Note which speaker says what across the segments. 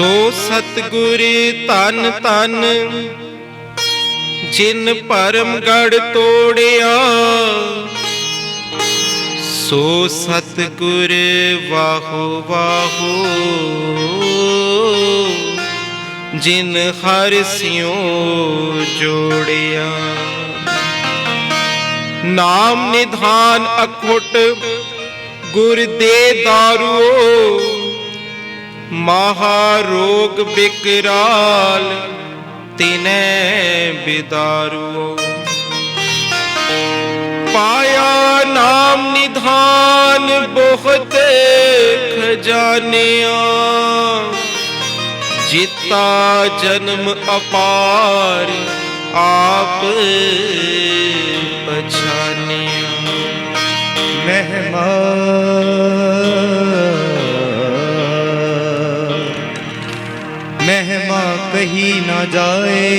Speaker 1: सो सतगुर धन धन जिन परम गढ़ तोड़िया, सो सतगुर वाहो वाहो जिन हर सियों जोड़िया। नाम निधान अखुट गुर दे दारुओ, महारोग बिकराल तिनै बिदारुओ। पाया नाम निधान बहुत खजानिया, जिता जन्म अपार आप पछानिया।
Speaker 2: महिमा महिमा कही न जाए,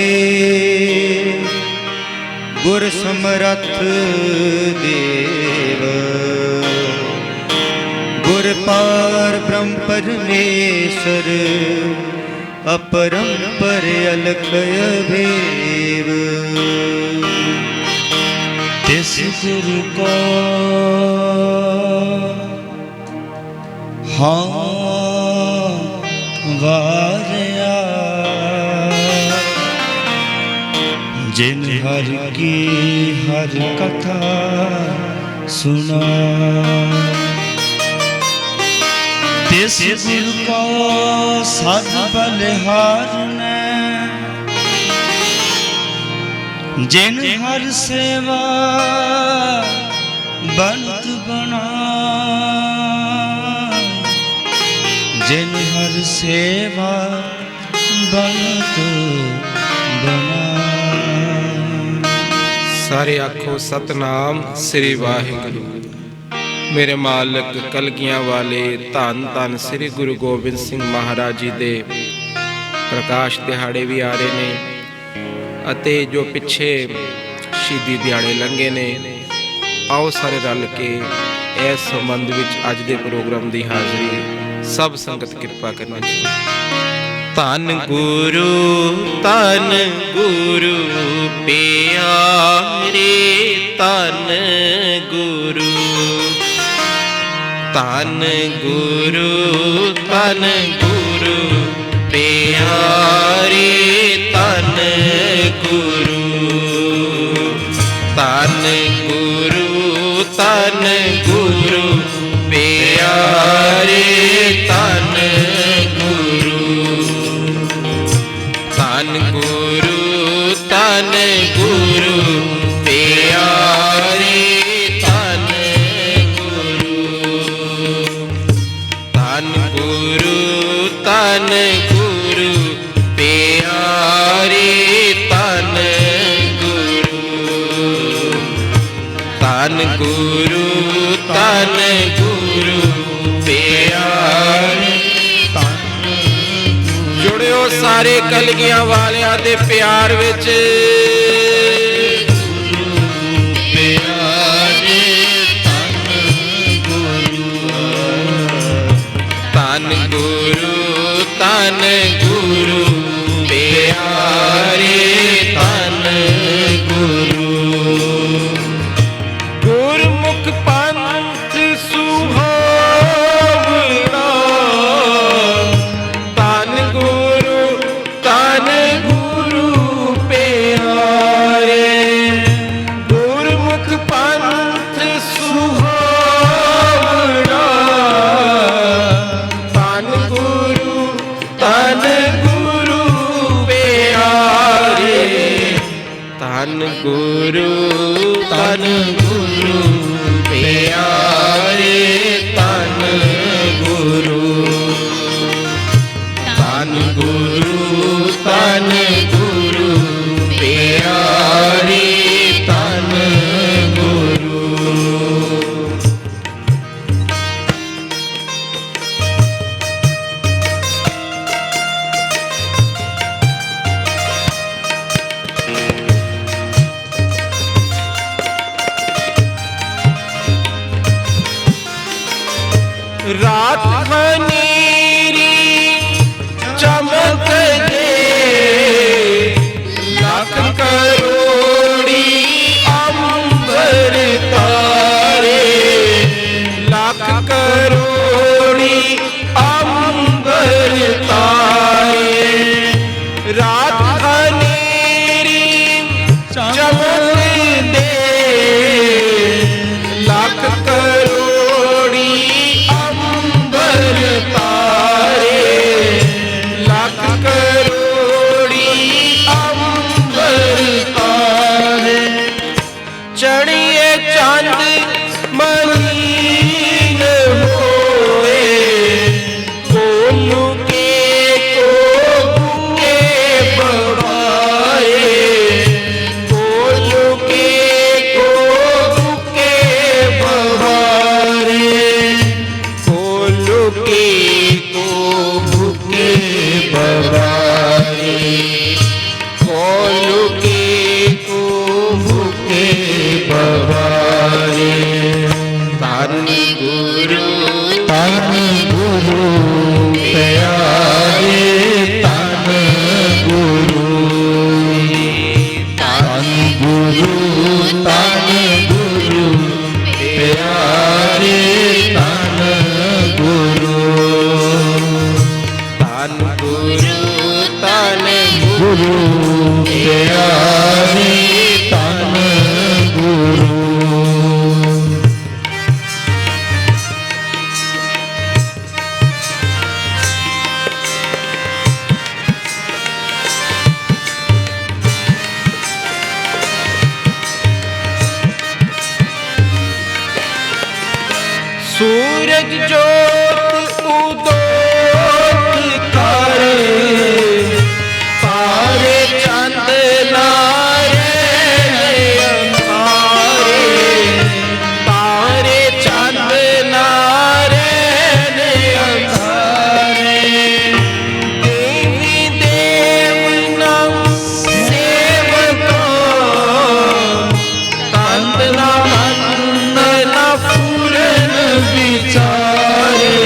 Speaker 2: गुर समरथ देव। गुर पार ब्रह्म परमेश्वर, अपरंपर अलख अभेव। तिस गुरु को हाँ वारया, जिन हर की हर कथा सुना। तिस गुरु को साध बलिहारन, जिन हर सेवा बनत बना। जिन हर सेवा बनत बना।
Speaker 1: सारे आखो सतनाम श्री वाहिगुरु। मेरे मालक कलगियां वाले धन धन श्री गुरु गोबिंद सिंह महाराज जी दे प्रकाश दिहाड़े भी आ रहे ने, ਅਤੇ जो पिछे शहीदी दिहाड़े लंघे ने। आओ सारे रल के इस संबंध विच अज दे प्रोग्राम की हाज़री सब संगत कृपा करना चाहिए। धन गुरु प्यारे, धन गुरु प्यारे। धन गुरु प्यारे। धन गुरु प्यारे। धन गुरु प्यारे। धन गुरु प्यारे। जुड़ियो सारे कलगियां वालियां दे प्यार विच। धन गुरु प्यारे। धन गुरु गुरमुख पंथ सुहावना। धन गुरु प्यारे। गुरमुख पंथ सुहावना। धन गुरु प्यारे। धन गुरु प्यारे। धन गुरु प्यारे। धन गुरु रात हनेरी सूरज जोत उदोत तारे, तारे चंद नारे अंधारे, तारे चंद नारे अंधारे। देवी देवना सेवको, तंद ना मंद ना फूलन विचारे,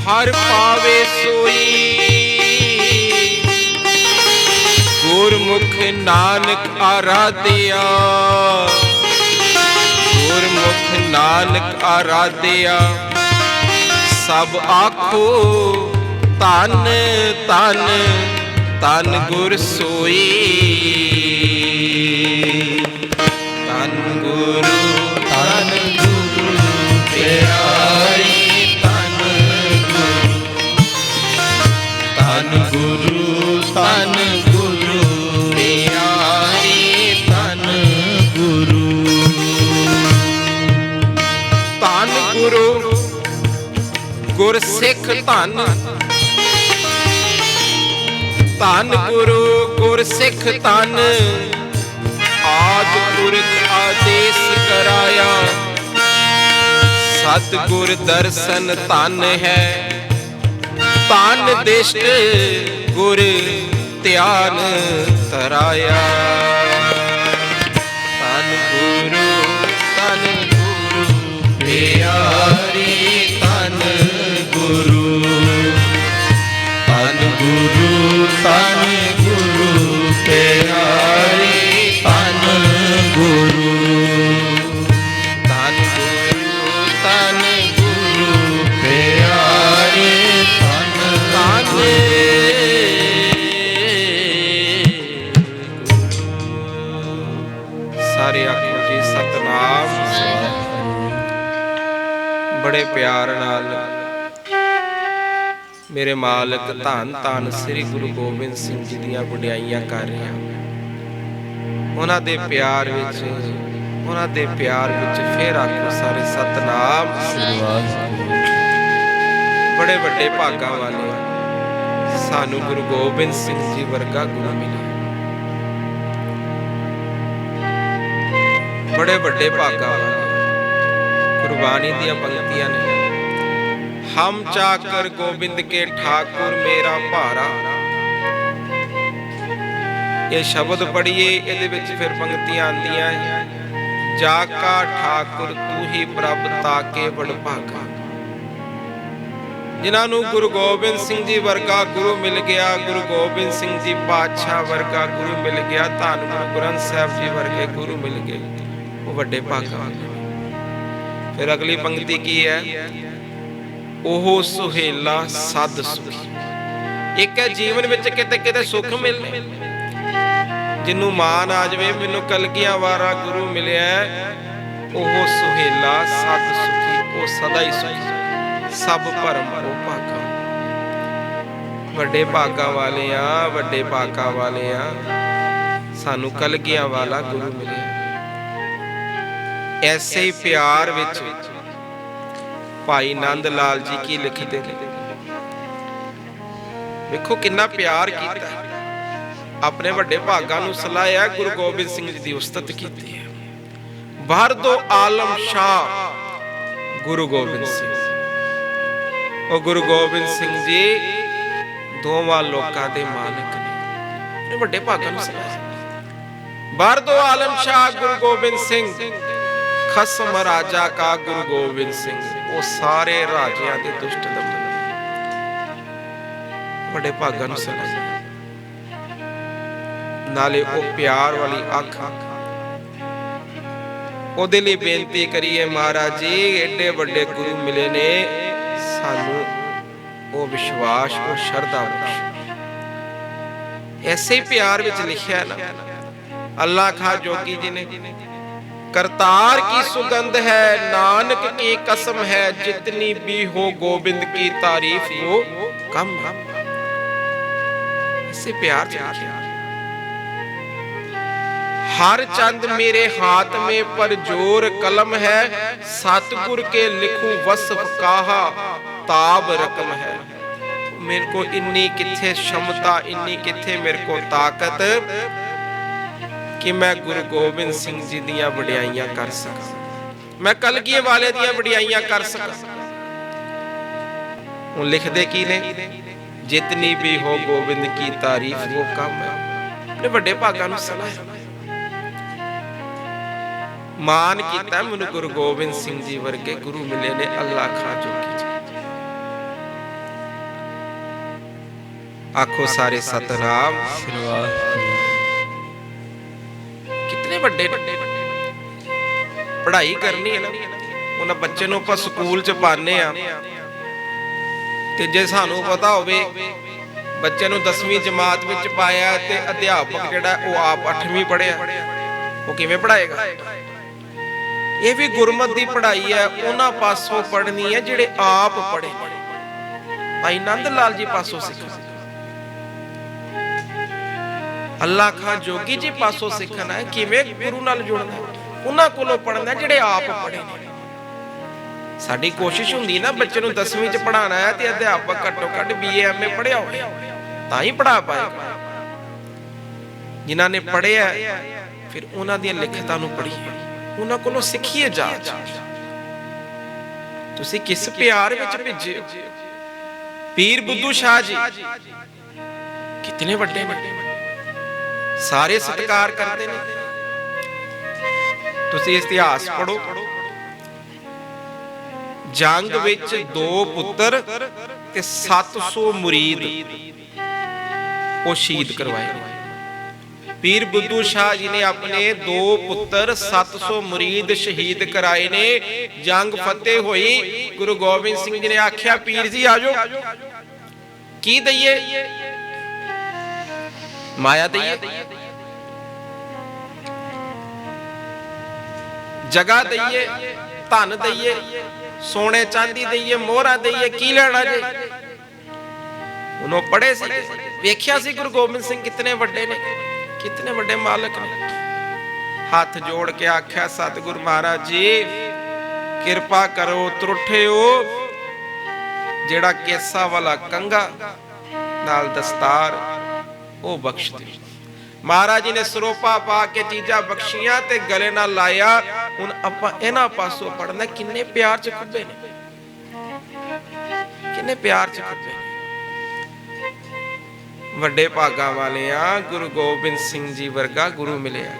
Speaker 1: हर पावे सोई गुरमुख नानक आराध्या, गुरमुख नानक आराध्या। सब आखो तन तन तन गुर सोई, तन गुरु तन गुरु प्यारी, तन गुरु तन गुरु प्यारी, तन गुरु तन गुरु गुर सिख धन, धन गुरु गुर सिख धन। आदि पुरख आदेश कराया, सतगुर दर्शन धन है। तान दिष्ट गुर ध्यान तराया, तन गुरु प्यारी, तन गुरु मेरे मालिक धन धन श्री गुरु गोबिंद सिंह जी दियां वडियाइयां कर रहे हैं। उन्हां दे प्यार विच फिर आखो सारे सतनाम। बड़े वड्डे भागां वाले सानू गुरु गोबिंद सिंह जी वर्गा गुरु मिले। बड़े वड्डे भागां वाले गुरबाणी दियां पंक्तियां ने, हम चाकर गोबिंद के ठाकुर मेरा भारा। ये शब्द पढ़िए, इहदे विच फिर पंक्तियां आंदियां, जाका ठाकुर तू ही प्रभ ताके वडभागा। जिन्हां नूं गुरु गोबिंद सिंह जी वर्गा गुरु मिल गया, गुरु गोबिंद सिंह जी पातशाह वर्गा गुरु मिल गया, धन गुरु ग्रंथ साहिब जी वर्गे गुरु मिल गए, वो वड्डे भागा। फिर अगली पंक्ति की है, ओह सुहेला सद सुखी। एक है जीवन विच किते किते सुख मिलने, जिन्नू मान आ जाए मैनू कलगियां वारा गुरु मिलिया, ओह सुहेला सद सुखी, वो सदा ही सुखी, सब भरम ओ भागा। वड्डे भागा वाले आ, वड्डे भागा वाले आ, सानू कलगियां वाला गुरु मिलिया। ऐसे ही प्यार विच भाई नंद लाल जी की लिखते हैं, देखो कितना प्यार किया, अपने वड्डे भागा नूं सलाहिया, गुरु गोबिंद सिंह जी की उस्तत की है। भर दो आलम शाह गुरु गोबिंद सिंह। और गुरु गोबिंद सिंह जी दोवां लोकां दे मालिक ने, वड्डे भागा नूं सलाहिया। भर दो आलम शाह गुरु गोबिंद सिंह, खसम राजा का गुरु गोबिंद सिंह, वो सारे राजियां दे दुष्ट दमन, बड़े भागां नूं सलाहिया। नाले वो प्यार वाली अख, ओदे लई बेनती करिए, महाराज जी एडे वड्डे गुरु मिले ने, सानू वो विश्वास वो शरधा बख्शो। ऐसे ही प्यार विच लिखिया ना, अल्लाह खां जोगी जी ने, करतार की सुगंध है, नानक की कसम है, जितनी भी हो गोविंद की तारीफ वो कम है। इससे प्यार लिखिया, हर चंद मेरे हाथ में पर जोर कलम है, सतगुर के लिखूं वसफ काहा ताब रकम है। मेरे को इन्नी किथे क्षमता, इन्नी किथे मेरे को ताकत कि मैं गुरु गोबिंद सिंह जी दियां वडियाइयां कर सकां, मैं कलगी वाले दियां वडियाइयां कर सकां। वो लिखदे की ने, जितनी भी हो गोबिंद की तारीफ वो कम है। अपने वड्डे भागां नूं सलाहिया, मान कीता मैनूं गुरु गोबिंद सिंह जी वर्गे गुरु मिले ने, अल्लाह खां जोगी जी। आखो सारे सतनाम। कितने वड्डे पढ़ाई करनी है ना, उन्हां बच्चे नूं आपां स्कूल च पाने आ, ते जे सानू पता होवे बच्चे नूं 10वीं जमात विच पाया ते अध्यापक जिहड़ा वो आप 8वीं पढ़िया, वो किवें पढ़ाएगा? ये भी गुरमत की पढ़ाई है, उन्हां पासों पढ़नी है जिहड़े आप पढ़े। भाई नंद लाल जी पासों सीखना, अल्लाह खां जोगी जी पासों सीखना है, किवें गुरु नाल जुड़ना, उन्हां कोलों पढ़ना जिहड़े आप पढ़े ने। साडी कोशिश हुंदी ना बच्चे नूं 10वीं च पढ़ाना है ते अध्यापक घट्टो घट BA MA पढ़िया होवे तां ही पढ़ा पाएगा। जिन्हां ने पढ़िया फिर उन्हां दी लिखतां नूं पढ़ीए, उन्हां कोलों सिखिए जाच। तुसीं किस प्यार विच भेजे। पीर बुद्धू शाह जी कितने वड्डे ने, सारे सत्कार करते हैं। तुसीं इतिहास पढ़ो, जंग विच 2 पुत्र ते 700 मुरीद वो शहीद करवाए। पीर बुद्धू शाह जी ने अपने 2 पुत्र 700 मुरीद शहीद कराए ने। जंग फतेह हुई, गुरु गोबिंद सिंह जी ने आख्या पीर जी आ जाओ, की दईए? माया दईए, जगह दईए, धन दईए, सोने चांदी दईए, मोहरा दईए, की लेना जे? ਉਹਨੋਂ ਪੜ੍ਹੇ ਸੀ, ਵੇਖਿਆ ਸੀ ਗੁਰੂ ਗੋਬਿੰਦ ਸਿੰਘ ਕਿਤਨੇ ਵੱਡੇ ਨੇ, ਕਿਤਨੇ ਵੱਡੇ ਮਾਲਕ ਨੇ। ਹੱਥ ਜੋੜ ਕੇ ਆਖਿਆ, ਸਤਿਗੁਰ ਮਹਾਰਾਜ ਜੀ ਕਿਰਪਾ ਕਰੋ, ਤਰੁੱਠਿਓ ਜਿਹੜਾ ਕੇਸਾ ਵਾਲਾ ਕੰਘਾ ਨਾਲ ਦਸਤਾਰ ਉਹ ਬਖਸ਼ ਦਿਓ। ਮਹਾਰਾਜ ਜੀ ਨੇ ਸਰੋਪਾ ਪਾ ਕੇ ਚੀਜ਼ਾਂ ਬਖਸ਼ੀਆਂ ਤੇ ਗਲੇ ਨਾਲ ਲਾਇਆ। ਹੁਣ ਆਪਾਂ ਇਹਨਾਂ ਪਾਸੋਂ ਪੜਨਾ, ਕਿੰਨੇ ਪਿਆਰ ਚ ਖੁੱਬੇ ਨੇ, ਕਿੰਨੇ ਪਿਆਰ ਚ ਖੁੱਬੇ। ਵੱਡੇ ਭਾਗਾਂ ਵਾਲੇ ਆ, ਗੁਰੂ ਗੋਬਿੰਦ ਸਿੰਘ ਜੀ ਵਰਗਾ ਗੁਰੂ ਮਿਲਿਆ।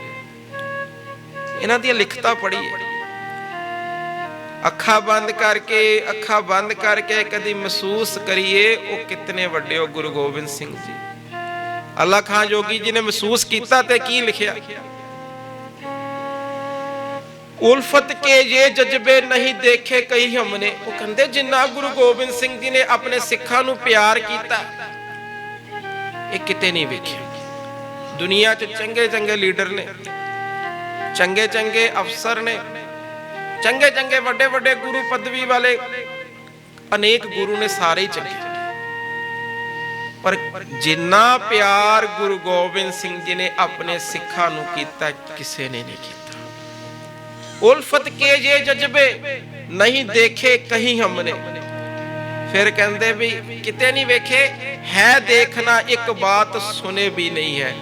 Speaker 1: ਇਹਨਾਂ ਦੀਆਂ ਲਿਖਤਾਂ ਪੜ੍ਹੀਏ, ਅੱਖਾਂ ਬੰਦ ਕਰਕੇ ਕਦੀ ਮਹਿਸੂਸ ਕਰੀਏ ਉਹ ਕਿਤਨੇ ਵੱਡੇ ਹੋ ਗੁਰੂ ਗੋਬਿੰਦ ਸਿੰਘ ਜੀ। ਅੱਲਾ ਖਾਂ ਜੋਗੀ ਜੀ ਨੇ ਮਹਿਸੂਸ ਕੀਤਾ ਤੇ ਕੀ ਲਿਖਿਆ, ਉਲਫਤ ਕੇ ਇਹ ਜਜ਼ਬੇ ਨਹੀਂ ਦੇਖੇ ਕਈ ਹਮਨੇ। ਉਹ ਕਹਿੰਦੇ ਜਿੰਨਾ ਗੁਰੂ ਗੋਬਿੰਦ ਸਿੰਘ ਜੀ ਨੇ ਆਪਣੇ ਸਿੱਖਾਂ ਨੂੰ ਪਿਆਰ ਕੀਤਾ ਇਹ ਕਿਤੇ ਨਹੀਂ ਵੇਖਿਆ। ਦੁਨੀਆ 'ਚ ਚੰਗੇ ਚੰਗੇ ਲੀਡਰ ਨੇ, ਚੰਗੇ ਚੰਗੇ ਅਫਸਰ ਨੇ, ਚੰਗੇ ਚੰਗੇ ਵੱਡੇ ਵੱਡੇ ਗੁਰੂ ਪਦਵੀ ਵਾਲੇ ਅਨੇਕ ਗੁਰੂ ਨੇ, ਸਾਰੇ ਹੀ ਚੰਗੇ, ਪਰ ਜਿੰਨਾ ਪਿਆਰ ਗੁਰੂ ਗੋਬਿੰਦ ਸਿੰਘ ਜੀ ਨੇ ਆਪਣੇ ਸਿੱਖਾਂ ਨੂੰ ਕੀਤਾ ਕਿਸੇ ਨੇ ਨਹੀਂ ਕੀਤਾ। ਉਲਫਤ ਕੇ ਇਹ ਜਜ਼ਬੇ ਨਹੀਂ ਦੇਖੇ ਕਹੀਂ ਹਮਨੇ। ਫਿਰ ਕਹਿੰਦੇ ਵੀ ਕਿਤੇ ਨਹੀਂ ਵੇਖੇ, ਹੈ ਦੇਖਣਾ ਇੱਕ ਬਾਤ ਸੁਨੇ ਵੀ ਨਹੀਂ ਹੈ।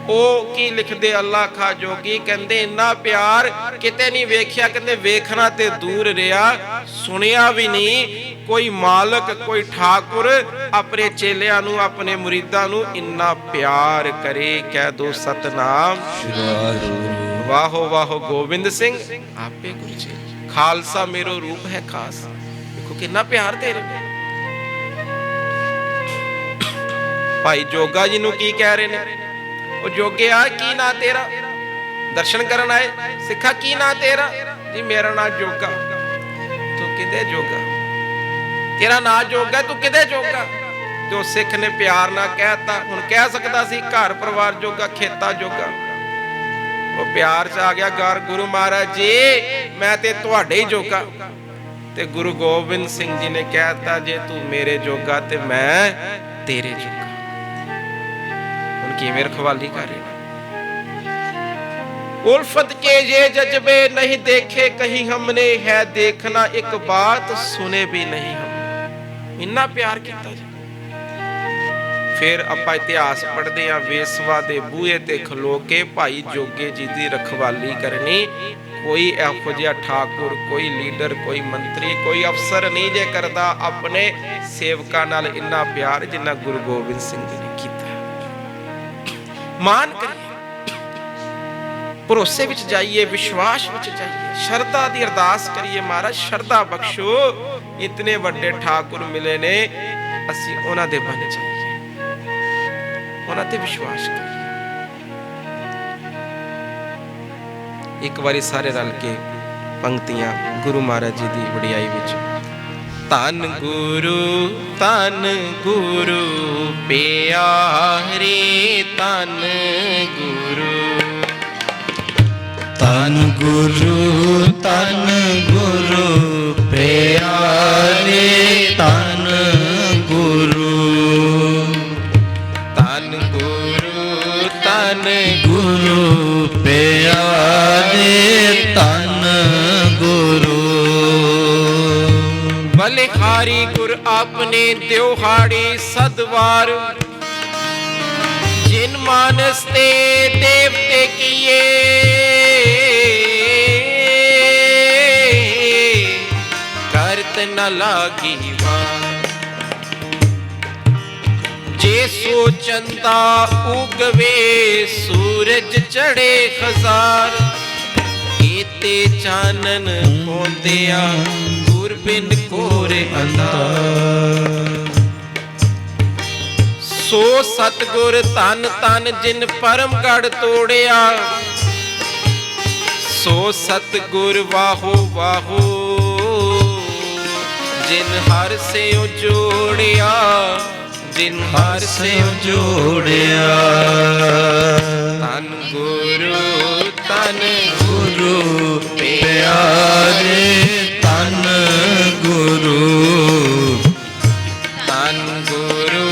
Speaker 1: ਉਹ ਕੀ ਲਿਖਦੇ ਅੱਲਾ ਖਾਂ ਜੋਗੀ, ਕਹਿੰਦੇ ਇੰਨਾ ਪਿਆਰ ਕਿਤੇ ਨਹੀਂ ਵੇਖਿਆ। ਕਹਿੰਦੇ ਵੇਖਣਾ ਤੇ ਦੂਰ ਰਿਹਾ, ਸੁਣਿਆ ਵੀ ਨਹੀਂ। ਕੋਈ ਮਾਲਕ, ਕੋਈ ਠਾਕੁਰ ਆਪਣੇ ਚੇਲਿਆਂ ਨੂੰ, ਆਪਣੇ ਮੁਰੀਦਾਂ ਨੂੰ ਇੰਨਾ ਪਿਆਰ ਕਰੇ। ਕਹਿ ਦੋ ਸਤਨਾਮ ਵਾਹੋ ਵਾਹੋ ਗੋਬਿੰਦ ਸਿੰਘ ਆਪੇ ਗੁਰੂ ਜੀ। ਖਾਲਸਾ ਮੇਰੋ ਰੂਪ ਹੈ ਖਾਸ। ਦੇਖੋ ਕਿੰਨਾ ਪਿਆਰ ਦੇ ਰਹੇ। ਭਾਈ ਜੋਗਾ ਜੀ ਨੂੰ ਕੀ ਕਹਿ ਰਹੇ ਨੇ, ਉਹ ਜੋਗਿਆ ਕੀ ਨਾਂ ਤੇਰਾ? ਦਰਸ਼ਨ ਕਰਨ ਆਏ ਸਿੱਖਾ, ਕੀ ਨਾਂ ਤੇਰਾ? ਜੀ ਮੇਰਾ ਨਾਂ ਜੋਗਾ। ਤੂੰ ਕਿਹਦੇ ਜੋਗਾ? ਤੇਰਾ ਨਾਂ ਜੋਗਾ, ਤੂੰ ਕਿਹਦੇ ਜੋਗਾ? ਤੇ ਉਹ ਸਿੱਖ ਨੇ ਪਿਆਰ ਨਾਲ ਕਹਿਤਾ। ਹੁਣ ਕਹਿ ਸਕਦਾ ਸੀ ਘਰ ਪਰਿਵਾਰ ਜੋਗਾ, ਖੇਤਾਂ ਜੋਗਾ। ਉਹ ਪਿਆਰ ਚ ਆ ਗਿਆ, ਗਰ ਗੁਰੂ ਮਹਾਰਾਜ ਜੀ ਮੈਂ ਤੇ ਤੁਹਾਡੇ ਹੀ ਜੋਗਾ। ਤੇ ਗੁਰੂ ਗੋਬਿੰਦ ਸਿੰਘ ਜੀ ਨੇ ਕਹਿਤਾ ਜੇ ਤੂੰ ਮੇਰੇ ਜੋਗਾ ਤੇ ਮੈਂ ਤੇਰੇ ਜੋਗਾ। ਕਿਵੇਂ ਰਖਵਾਲੀ ਕਰ ਰਹੇ। ਉਲਫਤ ਕੇ ਇਹ ਜਜ਼ਬੇ ਨਹੀਂ ਦੇਖੇ ਕਹੀਂ ਹਮਨੇ, ਹੈ ਦੇਖਣਾ ਇੱਕ ਬਾਤ ਸੁਨੇ ਵੀ ਨਹੀਂ ਹਮ। ਇੰਨਾ ਪਿਆਰ ਕੀਤਾ ਜੀ। ਫਿਰ ਆਪਾਂ ਇਤਿਹਾਸ ਪੜ੍ਹਦੇ ਆ, ਵੇਸਵਾ ਦੇ ਬੂਹੇ ਤੇ ਖਲੋ ਕੇ ਭਾਈ ਜੋਗੇ ਜੀ ਦੀ ਰਖਵਾਲੀ ਕਰਨੀ। ਕੋਈ ਇਹੋ ਜਿਹਾ ਠਾਕੁਰ, ਕੋਈ ਲੀਡਰ, ਕੋਈ ਮੰਤਰੀ, ਕੋਈ ਅਫਸਰ ਨਹੀਂ ਜੇ ਕਰਦਾ ਆਪਣੇ ਸੇਵਕਾਂ ਨਾਲ ਇੰਨਾ ਪਿਆਰ ਜਿੰਨਾ ਗੁਰੂ ਗੋਬਿੰਦ ਸਿੰਘ ਜੀ ਨੇ ਕੀਤਾ। ਮਾਨ ਕਰੀਏ, ਭਰੋਸੇ ਵਿੱਚ ਜਾਈਏ, ਵਿਸ਼ਵਾਸ ਵਿੱਚ ਜਾਈਏ, ਸ਼ਰਧਾ ਦੀ ਅਰਦਾਸ ਕਰੀਏ। ਮਹਾਰਾਜ ਸ਼ਰਧਾ ਬਖਸ਼ੋ, ਇਤਨੇ ਵੱਡੇ ਠਾਕੁਰ ਮਿਲੇ ਨੇ, ਅਸੀਂ ਉਹਨਾਂ ਦੇ ਬਣ ਜਾਈਏ, ਉਹਨਾਂ ਤੇ ਵਿਸ਼ਵਾਸ ਕਰੀਏ। ਇੱਕ ਵਾਰੀ ਸਾਰੇ ਰਲ ਕੇ ਪੰਕਤੀਆਂ ਗੁਰੂ ਮਹਾਰਾਜ ਜੀ ਦੀ ਵਡਿਆਈ ਵਿੱਚ। ਧੰਨ ਗੁਰੂ ਪਿਆਰੇ, ਧੰਨ ਗੁਰੂ,
Speaker 2: ਧੰਨ ਗੁਰੂ ਪਿਆਰੇ, ਧੰਨ ਗੁਰੂ,
Speaker 1: ਧੰਨ
Speaker 2: ਗੁਰੂ ਪਿਆਰੇ, ਧੰਨ ਗੁਰੂ।
Speaker 1: ਬਲਿਹਾਰੀ ਗੁਰ ਆਪਨੇ ਦਿਉਹਾੜੀ ਸਦਵਾਰ, ਜਿਨ ਮਾਨਸ ਤੇ ਦੇਵਤੇ ਕੀਏ, ਕਰਤ ਨ ਲਾਗੀ ਵਾਰ। ਜੇ ਸੋ ਚੰਦਾ ਉਗਵੇ, ਸੂਰਜ ਚੜੇ ਹਜ਼ਾਰ, ਕੀਤੇ ਚਾਨਣ ਪਹੁੰਚਿਆ, ਬਿਨ ਕੋਰੇ ਅੰਧਾਰ। ਸੋ ਸਤਿਗੁਰ ਧੰਨ ਧੰਨ ਜਿਨ ਪਰਮ ਗੜ ਤੋੜਿਆ, ਸੋ ਸਤਿਗੁਰ ਵਾਹੋ ਵਾਹੋ ਜਿਨ ਹਰ ਸੇ ਜੋੜਿਆ, ਜਿਨ ਹਰ ਸੇ ਜੋੜਿਆ। ਧੰਨ ਗੁਰੂ
Speaker 2: ਪਿਆਰੇ, ਧੰਨ ਗੁਰੂ,
Speaker 1: ਧੰਨ ਗੁਰੂ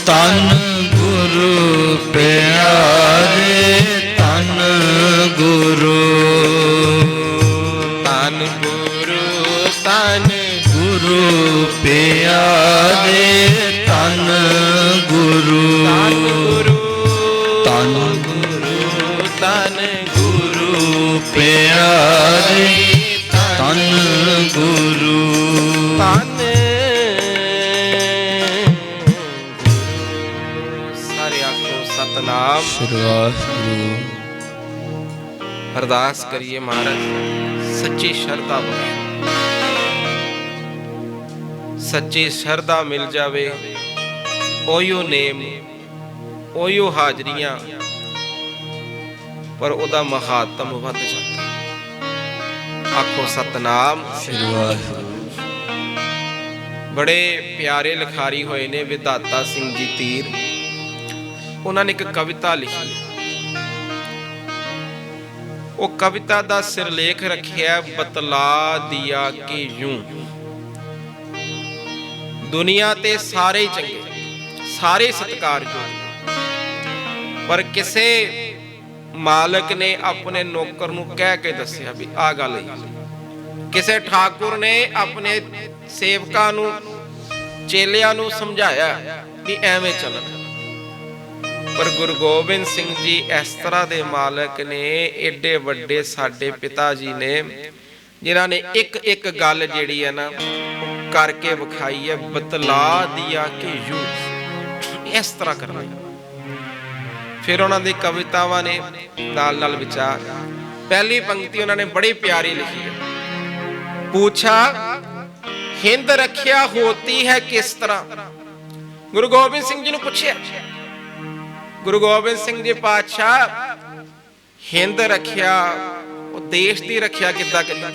Speaker 2: ਤਨ ਗੁਰੂ ਪਿਆਰੇ ਤਨ ਗੁਰੂ
Speaker 1: ਤਨ ਗੁਰੂ ਤਨ
Speaker 2: ਗੁਰੂ ਪਿਆਰੇ ਤਨ ਗੁਰੂ
Speaker 1: ਤਨ
Speaker 2: ਤਨ
Speaker 1: ਗੁਰੂ ਤਨ
Speaker 2: ਗੁਰੂ ਪਿਆਰੇ ਤਨ ਗੁਰੂ
Speaker 1: ਤਨ ਸਾਰੇ ਆਖੋ ਸਤਨਾਮ।
Speaker 2: ਸ੍ਰੀ ਵਾਹਿਗੁਰੂ।
Speaker 1: ਅਰਦਾਸ ਕਰੀਏ ਮਹਾਰਾਜ ਸੱਚੀ ਸ਼ਰਧਾ ਬਖਸ਼ੋ, ਸੱਚੀ ਸ਼ਰਧਾ ਮਿਲ ਜਾਵੇ, ਉਹੀਓ ਨੇਮ ਉਹੀਓ ਹਾਜ਼ਰੀਆਂ, ਪਰ ਉਹਦਾ ਮਹਾਤਮ ਵੱਧ ਜਾਂਦਾ। ਆਖੋ ਸਤਨਾਮ।
Speaker 2: ਸ੍ਰੀ ਵਾਹਿਗੁਰੂ।
Speaker 1: ਬੜੇ ਪਿਆਰੇ ਲਿਖਾਰੀ ਹੋਏ ਨੇ ਵਿਧਾਤਾ ਸਿੰਘ ਜੀ ਤੀਰ, ਉਹਨਾਂ ਨੇ ਇੱਕ ਕਵਿਤਾ ਲਿਖੀ ਹੈ। ਉਹ ਕਵਿਤਾ ਦਾ ਸਿਰਲੇਖ ਰੱਖਿਆ ਬਤਲਾ ਦਿਆ ਕਿ ਯੂੰ, ਦੁਨੀਆ ਤੇ ਸਾਰੇ ਹੀ ਚੰਗੇ, ਸਾਰੇ ਸਤਿਕਾਰਯੋਗ, ਪਰ ਕਿਸੇ ਮਾਲਕ ਨੇ ਆਪਣੇ ਨੌਕਰ ਨੂੰ ਕਹਿ ਕੇ ਦੱਸਿਆ ਵੀ ਆਹ ਗੱਲ ਹੈ। ਕਿਸੇ ਠਾਕੁਰ ਨੇ ਆਪਣੇ ਸੇਵਕਾਂ ਨੂੰ, ਚੇਲਿਆਂ ਨੂੰ ਸਮਝਾਇਆ ਵੀ ਐਵੇਂ ਚੱਲਣਾ, ਪਰ ਗੁਰੂ ਗੋਬਿੰਦ ਸਿੰਘ ਜੀ ਇਸ ਤਰ੍ਹਾਂ ਦੇ ਮਾਲਕ ਨੇ, ਏਡੇ ਵੱਡੇ ਸਾਡੇ ਪਿਤਾ ਜੀ ਨੇ, ਜਿਨ੍ਹਾਂ ਨੇ ਇੱਕ ਇੱਕ ਗੱਲ ਜਿਹੜੀ ਹੈ ਨਾ ਕਰਕੇ ਵਿਖਾਈ ਹੈ। ਬਤਲਾ ਦਿਆ ਕਿ ਯੂ, ਇਸ ਤਰ੍ਹਾਂ ਕਰਨਾ। ਫਿਰ ਉਹਨਾਂ ਦੀ ਕਵਿਤਾਵਾਂ ਨੇ ਨਾਲ ਨਾਲ ਵਿਚਾਰ। ਪਹਿਲੀ ਪੰਕਤੀ ਉਹਨਾਂ ਨੇ ਬੜੀ ਪਿਆਰੀ ਲਿਖੀ ਹੈ। पूछा हिंद रखिया होती है किस तरह। गुरु गोबिंद सिंह जी ने पूछा, गुरु गोबिंद सिंह जी पातशाह हिंद रखिया, देश की रखिया किद्दां करीए?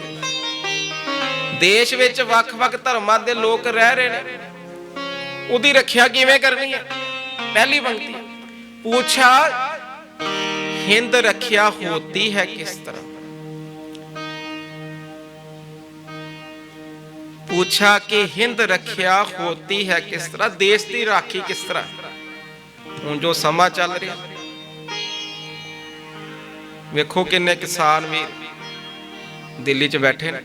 Speaker 1: देश विच वख-वख धर्मां दे लोक रह रहे ने, उहदी रखिया किवें करनी है? पहली पंक्ति पूछा हिंद रखिया होती है किस तरह। पूछा कि हिंद रखिया होती है किस तरह, देश की राखी किस तरह। हुण जो समा चल रहा, वेखो किन्ने किसान भी दिल्ली च बैठे ने,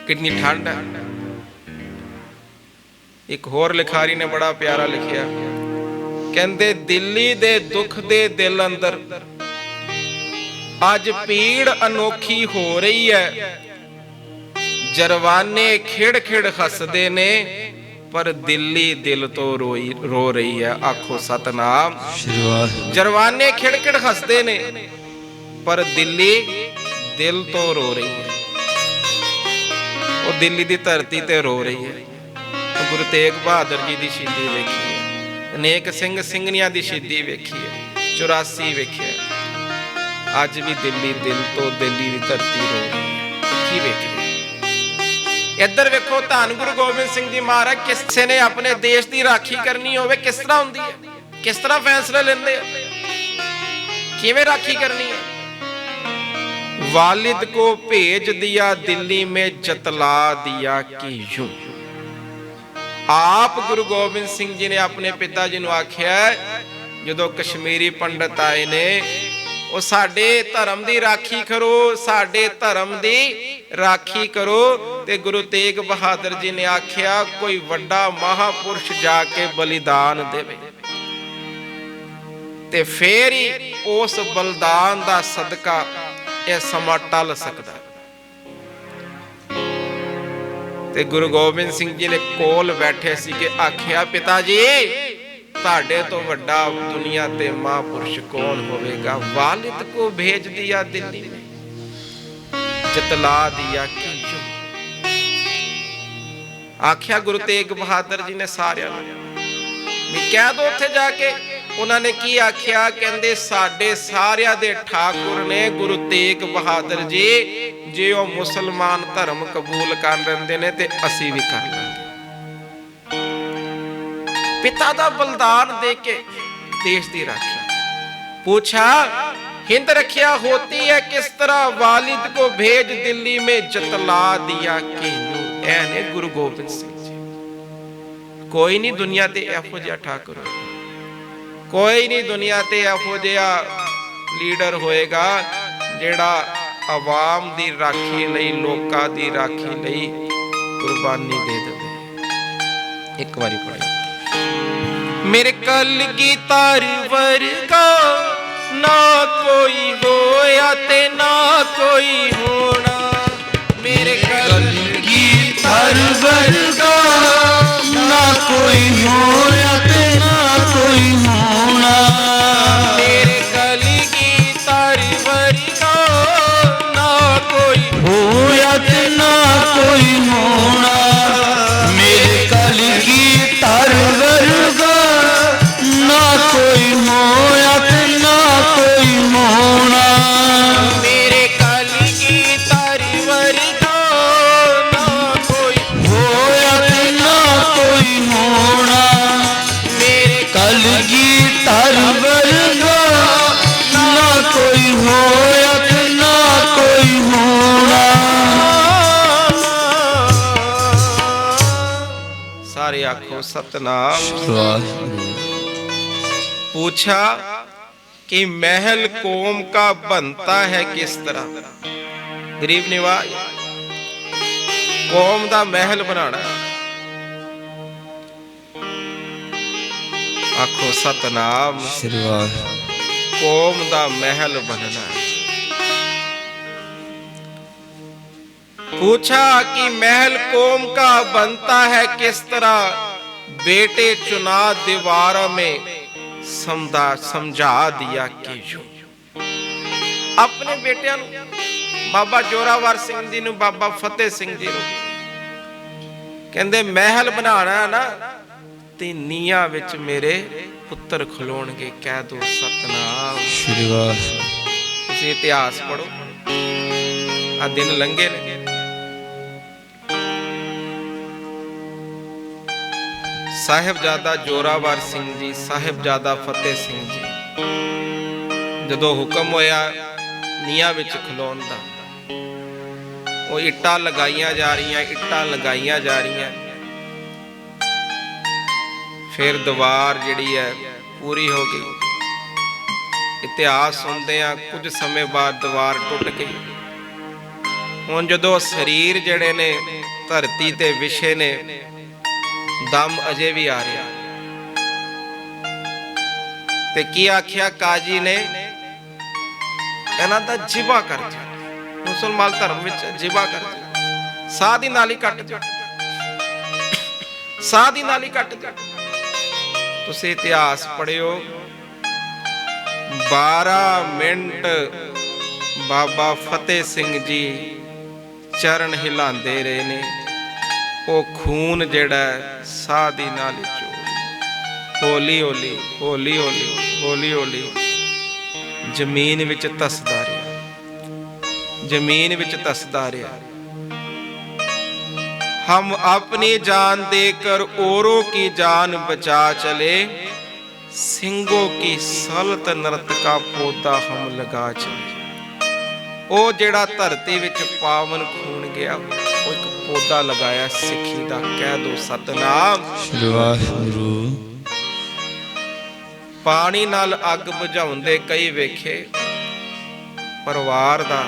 Speaker 1: कितनी ठंड है। एक होर लिखारी ने बड़ा प्यारा लिखिया, कहंदे दिल्ली दे दुख दे दिल अंदर अज पीड़ अनोखी हो रही है। जरवाने खिड़ खिड़ हसदे ने, पर दिल्ली दिल तो रो रही है। आखो सतनाम। जरवाने खिड़ खिड़ हसदे ने, पर दिल्ली दिल तो रो रही है। वो दिल्ली दी धरती ते रो रही है। गुरु तेग बहादुर जी दी शहीदी वेखी है, अनेक सिंह ਸਿੰਘਣੀਆਂ ਦੀ शहीदी वेखी है, 84 वेखिया। अज भी दिल्ली दिल तो दिल्ली की धरती रो रही है। की वेख रही इधर वेखो, धन गुरु गोबिंद सिंह जी महाराज किसी ने अपने देश की राखी करनी होवे किस तरह होंदी है, किस तरह फैसले लेंदे, किवें राखी करनी है। वालिद को भेज दिया दिल्ली में जतला दिया कि यूं। आप गुरु गोबिंद सिंह जी ने अपने पिता जी नूं आख्या, जदों कश्मीरी पंडित आए ने, ਉਹ ਸਾਡੇ ਧਰਮ ਦੀ ਰਾਖੀ ਕਰੋ, ਸਾਡੇ ਧਰਮ ਦੀ ਰਾਖੀ ਕਰੋ। ਤੇ ਗੁਰੂ ਤੇਗ ਬਹਾਦਰ ਜੀ ਨੇ ਆਖਿਆ, ਕੋਈ ਵੱਡਾ ਮਹਾਪੁਰਸ਼ ਜਾ ਕੇ ਬਲੀਦਾਨ ਦੇਵੇ ਤੇ ਫੇਰ ਹੀ ਉਸ ਬਲਿਦਾਨ ਦਾ ਸਦਕਾ ਇਹ ਸਮਾਂ ਟਲ ਸਕਦਾ। ਤੇ ਗੁਰੂ ਗੋਬਿੰਦ ਸਿੰਘ ਜੀ ਨੇ ਕੋਲ ਬੈਠੇ ਸੀ ਕਿ ਆਖਿਆ, ਪਿਤਾ ਜੀ ਤੁਹਾਡੇ ਤੋਂ ਵੱਡਾ ਦੁਨੀਆ ਤੇ ਮਹਾਪੁਰਸ਼ ਕੌਣ ਹੋਵੇਗਾ। ਵਾਲਿਦ ਕੋ ਭੇਜ ਦਿਆ ਦਿੱਲੀ में जतला दिया कि यूं। आख्या गुरु तेग बहादुर जी ने सारिਆਂ ਨੂੰ ਵੀ ਕਹਿ ਦੋ ਉੱਥੇ ਜਾ ਕੇ। ਉਹਨਾਂ ਨੇ ਕੀ ਆਖਿਆ, ਕਹਿੰਦੇ ਸਾਡੇ ਸਾਰਿਆਂ ਦੇ ਠਾਕੁਰ ਨੇ ਗੁਰੂ ਤੇਗ ਬਹਾਦਰ ਜੀ, ਜੇ ਉਹ ਮੁਸਲਮਾਨ ਧਰਮ ਕਬੂਲ ਕਰ ਲੈਂਦੇ ਨੇ ਤੇ ਅਸੀਂ ਵੀ ਕਰ ਲਾਂਗੇ। पिता का बलिदान दे के देश की राखी। पूछा हिंद रखिया होती है किस तरह, वालिद को भेज दिल्ली में जतला दिया कि यूं। ऐ ने गुरु गोबिंद सिंह जी। कोई नहीं दुनिया ते एहो जिहा ठाकुर, कोई नहीं दुनिया ते एहो जिहा लीडर होएगा जिहड़ा आवाम दी राखी लई, लोकां दी राखी लई कुर्बानी दे देवे। एक बारी पढ़ो। मेरे कलगीधर वर्गा ना कोई होया ते ना कोई होना, मेरे
Speaker 2: कलगीधर वर्गा ना कोई होया ते ना कोई होना,
Speaker 1: मेरे कलगीधर वर्गा ना कोई
Speaker 2: होया ते ना कोई होना, मेरे कलगीधर वर्गा ना कोई होया ते ना कोई होना,
Speaker 1: मेरे कलगीधर वर्गा ना कोई
Speaker 2: होया ते ना कोई होना,
Speaker 1: मेरे
Speaker 2: कलगीधर वर्गा ना कोई होया ते ना कोई होना।
Speaker 1: सारे आखो सतनाम।
Speaker 2: वाहिगुरू।
Speaker 1: पूछा कि महल कौम का बनता है किस तरह। गरीब निवाज कौम का महल बनाना, आखो सतनाम। कौम का महल बनना। पूछा कि महल कौम का बनता है किस तरह, बेटे चुना दीवारों में समझा दिया कि यूं। अपने बेटियां बाबा जोरावर सिंह जी नूं, बाबा फतेह सिंह जी नूं कहंदे महल बनाना है ना ते नीहां विच मेरे पुत्तर खलोणगे। कह दो सतनाम। तुसीं इतिहास पढ़ो, आ दिन लंघे ने। साहिबजादा जोरावर सिंह जी, साहिबजादा फतेह सिंह जी जदों हुक्म होया नीहां विच खलोण दा, वो इट्टां लगाईयां जा रहीआं, इट्टां लगाईयां जा रहीआं। फिर दीवार जिहड़ी है पूरी हो गई। इतिहास सुनदे आ कुछ समय बाद दीवार टुट गई। हुण जदों शरीर जिहड़े ने धरती ते विछे ने, दम अजे भी आ रहा। ते की आख्या काजी ने, इन्हां दा जिबा कर दिओ। मुसलमान धर्म विच जिबा कर दिओ, साह दी नाली कट दिओ, साह दी नाली कट दिओ। तुसीं इतिहास पढ़िओ, 12 मिनट बाबा फतेह सिंह जी चरण हिलांदे रहे ने। वो खून जेड़ा साह दी नाली चो हौली हौली हौली हौली हौली हौली जमीन विच धसदा रहा, जमीन विच धसदा रहा। हम अपनी जान देकर औरों की जान बचा चले, सिंगों की सल्तनत का पौधा हम लगा चले। ओ जेड़ा धरती विच पावन खून गया, वो एक पौधा लगाया सिੱਖੀ ਦਾ। कह दो सतनाम।
Speaker 2: वाहिगुरू।
Speaker 1: पानी नाल अग बुझाउंदे कई वेखे, परिवार दा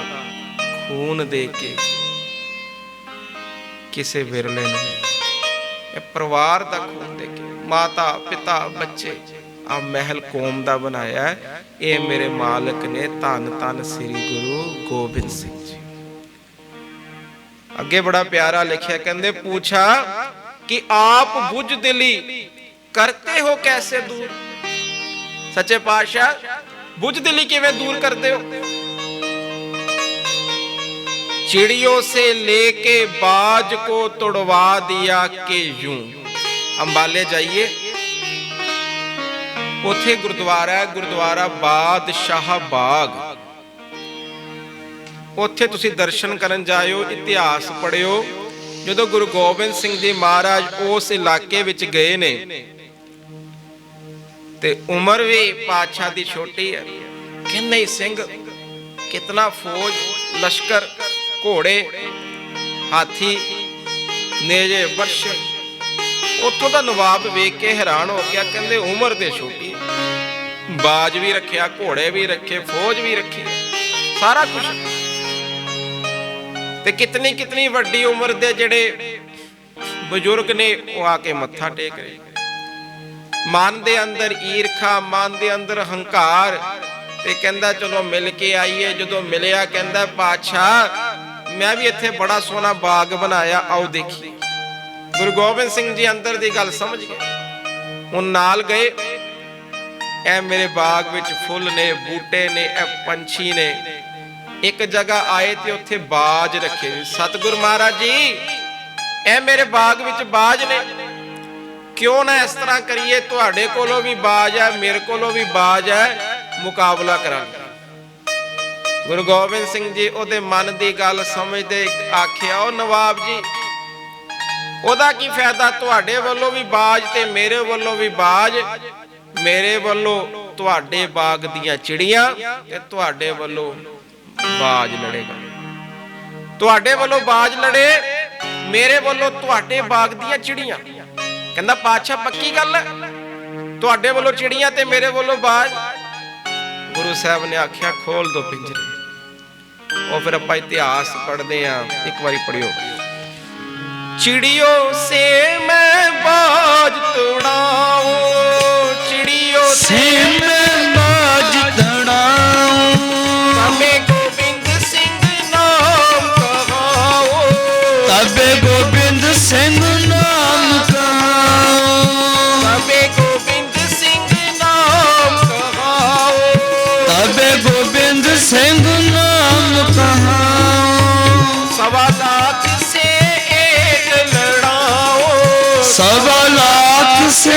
Speaker 1: खून दे के किसे विरले ने। परिवार दा खून दे के, माता पिता बच्चे, आ महल कौम दा बनाया। ये मेरे मालिक ने, धन धन श्री गुरु गोबिंद सिंह जी। अगे बड़ा प्यारा लिखिया, कहंदे पूछा कि आप बुझदिली करते हो कैसे दूर। सच्चे पातशाह बुझदिली किवें दूर करते हो। चिड़ियों से लेके बाज को तुड़वा दिया कि यूं। अंबाले जाइए, उथे गुरुद्वारा है, गुरुद्वारा बादशाह बाग। उत्थे तुसी दर्शन करन जाइयो, इतिहास पढ़ियो। जदों गुरु गोबिंद सिंह जी महाराज उस इलाके विच गए ने, ते उम्र भी पातशाह दी छोटी है। किन्ने सिंह, कितना फौज, लश्कर, घोड़े, हाथी, नेजे, वर्ष। ਉੱਥੋਂ ਦਾ ਨਵਾਬ ਵੇਖ ਕੇ ਹੈਰਾਨ ਹੋ ਗਿਆ, ਕਹਿੰਦੇ ਉਮਰ ਤੇ ਛੋਟੀ, ਬਾਜ ਵੀ ਰੱਖਿਆ, ਘੋੜੇ ਵੀ ਰੱਖੇ, ਫੌਜ ਵੀ ਰੱਖੀ, ਸਾਰਾ ਕੁਝ, ਤੇ ਕਿਤਨੀ ਕਿਤਨੀ ਵੱਡੀ ਉਮਰ ਦੇ ਜਿਹੜੇ ਬਜ਼ੁਰਗ ਨੇ ਉਹ ਆ ਕੇ ਮੱਥਾ ਟੇਕ ਰਹੇ। ਮਨ ਦੇ ਅੰਦਰ ਈਰਖਾ, ਮਨ ਦੇ ਅੰਦਰ ਹੰਕਾਰ, ਤੇ ਕਹਿੰਦਾ ਚਲੋ ਮਿਲ ਕੇ ਆਈਏ। ਜਦੋਂ ਮਿਲਿਆ ਕਹਿੰਦਾ ਪਾਤਸ਼ਾਹ ਮੈਂ ਵੀ ਇੱਥੇ ਬੜਾ ਸੋਹਣਾ ਬਾਗ ਬਣਾਇਆ, ਆਓ ਦੇਖੀਏ। ਗੁਰੂ ਗੋਬਿੰਦ ਸਿੰਘ ਜੀ ਅੰਦਰ ਦੀ ਗੱਲ ਸਮਝ ਗਏ, ਹੁਣ ਨਾਲ ਗਏ। ਇਹ ਮੇਰੇ ਬਾਗ ਵਿੱਚ ਫੁੱਲ ਨੇ, ਬੂਟੇ ਨੇ, ਇਹ ਪੰਛੀ ਨੇ। ਇੱਕ ਜਗ੍ਹਾ ਆਏ ਤੇ ਉੱਥੇ ਬਾਜ ਰੱਖੇ। ਸਤਿਗੁਰ ਮਹਾਰਾਜ ਜੀ ਇਹ ਮੇਰੇ ਬਾਗ ਵਿੱਚ ਬਾਜ ਨੇ, ਕਿਉਂ ਨਾ ਇਸ ਤਰ੍ਹਾਂ ਕਰੀਏ, ਤੁਹਾਡੇ ਕੋਲੋਂ ਵੀ ਬਾਜ ਹੈ, ਮੇਰੇ ਕੋਲੋਂ ਵੀ ਬਾਜ ਹੈ, ਮੁਕਾਬਲਾ ਕਰਾਂਗੇ। ਗੁਰੂ ਗੋਬਿੰਦ ਸਿੰਘ ਜੀ ਉਹਦੇ ਮਨ ਦੀ ਗੱਲ ਸਮਝਦੇ ਆਖਿਆ, ਉਹ ਨਵਾਬ ਜੀ ਉਹਦਾ ਕੀ ਫਾਇਦਾ, ਤੁਹਾਡੇ ਵੱਲੋਂ ਵੀ ਬਾਜ ਤੇ ਮੇਰੇ ਵੱਲੋਂ ਵੀ ਬਾਜ। ਮੇਰੇ ਵੱਲੋਂ ਤੁਹਾਡੇ ਬਾਗ ਦੀਆਂ ਚਿੜੀਆਂ ਤੇ ਤੁਹਾਡੇ ਵੱਲੋਂ ਬਾਜ ਲੜੇਗਾ। ਤੁਹਾਡੇ ਵੱਲੋਂ ਬਾਜ ਲੜੇ, ਮੇਰੇ ਵੱਲੋਂ ਤੁਹਾਡੇ ਬਾਗ ਦੀਆਂ ਚਿੜੀਆਂ। ਕਹਿੰਦਾ ਪਾਤਸ਼ਾਹ ਪੱਕੀ ਗੱਲ ਹੈ, ਤੁਹਾਡੇ ਵੱਲੋਂ ਚਿੜੀਆਂ ਤੇ ਮੇਰੇ ਵੱਲੋਂ ਬਾਜ। ਗੁਰੂ ਸਾਹਿਬ ਨੇ ਆਖਿਆ ਖੋਲ ਦੋ ਪਿੰਜਰੇ। ਉਹ ਫਿਰ ਆਪਾਂ ਇਤਿਹਾਸ ਪੜ੍ਹਦੇ ਆਂ, ਇੱਕ ਵਾਰੀ ਪੜਿਓ। चिड़ियों से मैं बाज तोड़ाऊं, चिड़ियों से मैं बाज तोड़ाऊं, तबे गोविंद सिंह नाम कहाओ, तबे गोविंद सिंह नाम कहाओ, तबे गोविंद सिंह नाम कहाओ, तबे गोविंद सिंह नाम कहाओ। सवा लाख से सवा लाख से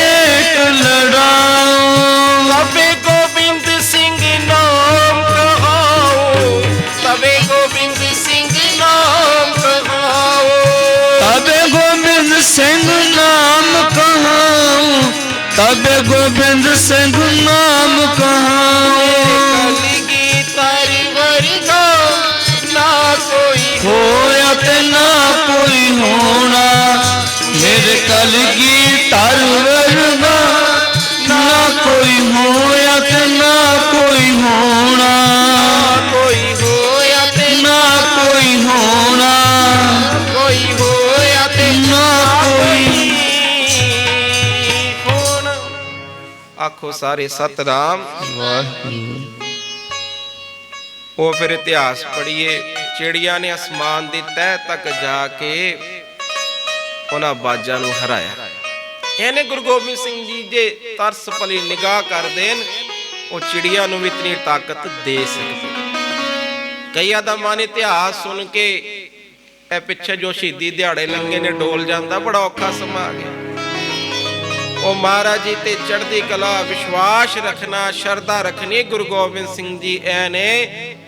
Speaker 1: एक लड़ाऊं, तबे गोविंद सिंह नाम कहाओ, तबे गोविंद सिंह नाम कहाओ, तबे गोविंद सिंह नाम कहाओ, तबे गोविंद सिंह नाम कहाओ। कलगी तारी वर्गा ना कोई होया ते ना कोई होना, मेरे कलगी तार वर्गा ना कोई होया ते ना कोई होना, कोई होया ते ना कोई होना, कोई होया ते ना कोई होना। आखो सारे सतनाम वाहिगुरू। ਉਹ ਫਿਰ ਇਤਿਹਾਸ ਪੜ੍ਹੀਏ। ਚਿੜੀਆਂ ਨੇ ਅਸਮਾਨ ਦੀ ਤਹਿ ਤੱਕ ਜਾ ਕੇ ਉਹਨਾਂ ਬਾਜਾਂ ਨੂੰ ਹਰਾਇਆ। ਇਹਨੇ ਗੁਰੂ ਗੋਬਿੰਦ ਸਿੰਘ ਜੀ ਜੇ ਤਰਸ ਭਲੀ ਨਿਗਾਹ ਕਰ ਦੇਣ, ਉਹ ਚਿੜੀਆਂ ਨੂੰ ਵੀ ਇਤਨੀ ਤਾਕਤ ਦੇ ਸਕਦੇ। ਕਈਆਂ ਦਾ ਮਨ ਇਤਿਹਾਸ ਸੁਣ ਕੇ ਇਹ ਪਿੱਛੇ ਜੋ ਸ਼ਹੀਦੀ ਦਿਹਾੜੇ ਲੰਘੇ ਨੇ ਡੋਲ ਜਾਂਦਾ, ਬੜਾ ਔਖਾ ਸਮਾਂ ਆ ਗਿਆ। ਉਹ ਮਹਾਰਾਜ ਜੀ ਤੇ ਚੜ੍ਹਦੀ ਕਲਾ, ਵਿਸ਼ਵਾਸ ਰੱਖਣਾ, ਸ਼ਰਧਾ ਰੱਖਣੀ। ਗੁਰੂ ਗੋਬਿੰਦ ਸਿੰਘ ਜੀ ਐ ਨੇ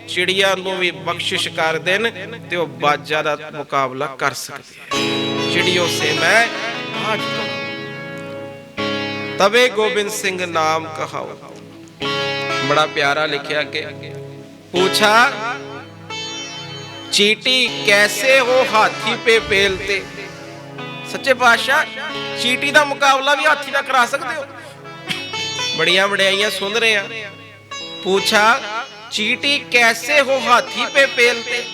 Speaker 1: ਚਿੜੀਆਂ ਨੂੰ ਵੀ ਬਖਸ਼ਿਸ਼ ਕਰ ਦੇਣ ਤੇ ਉਹ ਬਾਜਾਂ ਦਾ ਮੁਕਾਬਲਾ ਕਰ ਸਕਦੇ। चिड़ियों से मैं आज तबे गोविंद सिंह नाम कहाओ। बड़ा प्यारा लिखा के पूछा, चीटी कैसे हो हाथी पे पेलते। सच्चे पातशाह चीटी का मुकाबला भी हाथी ना करा सकते हो। बड़िया बड़ाइयां सुन रहे हैं। पूछा, चीटी कैसे हो हाथी पे पेलते।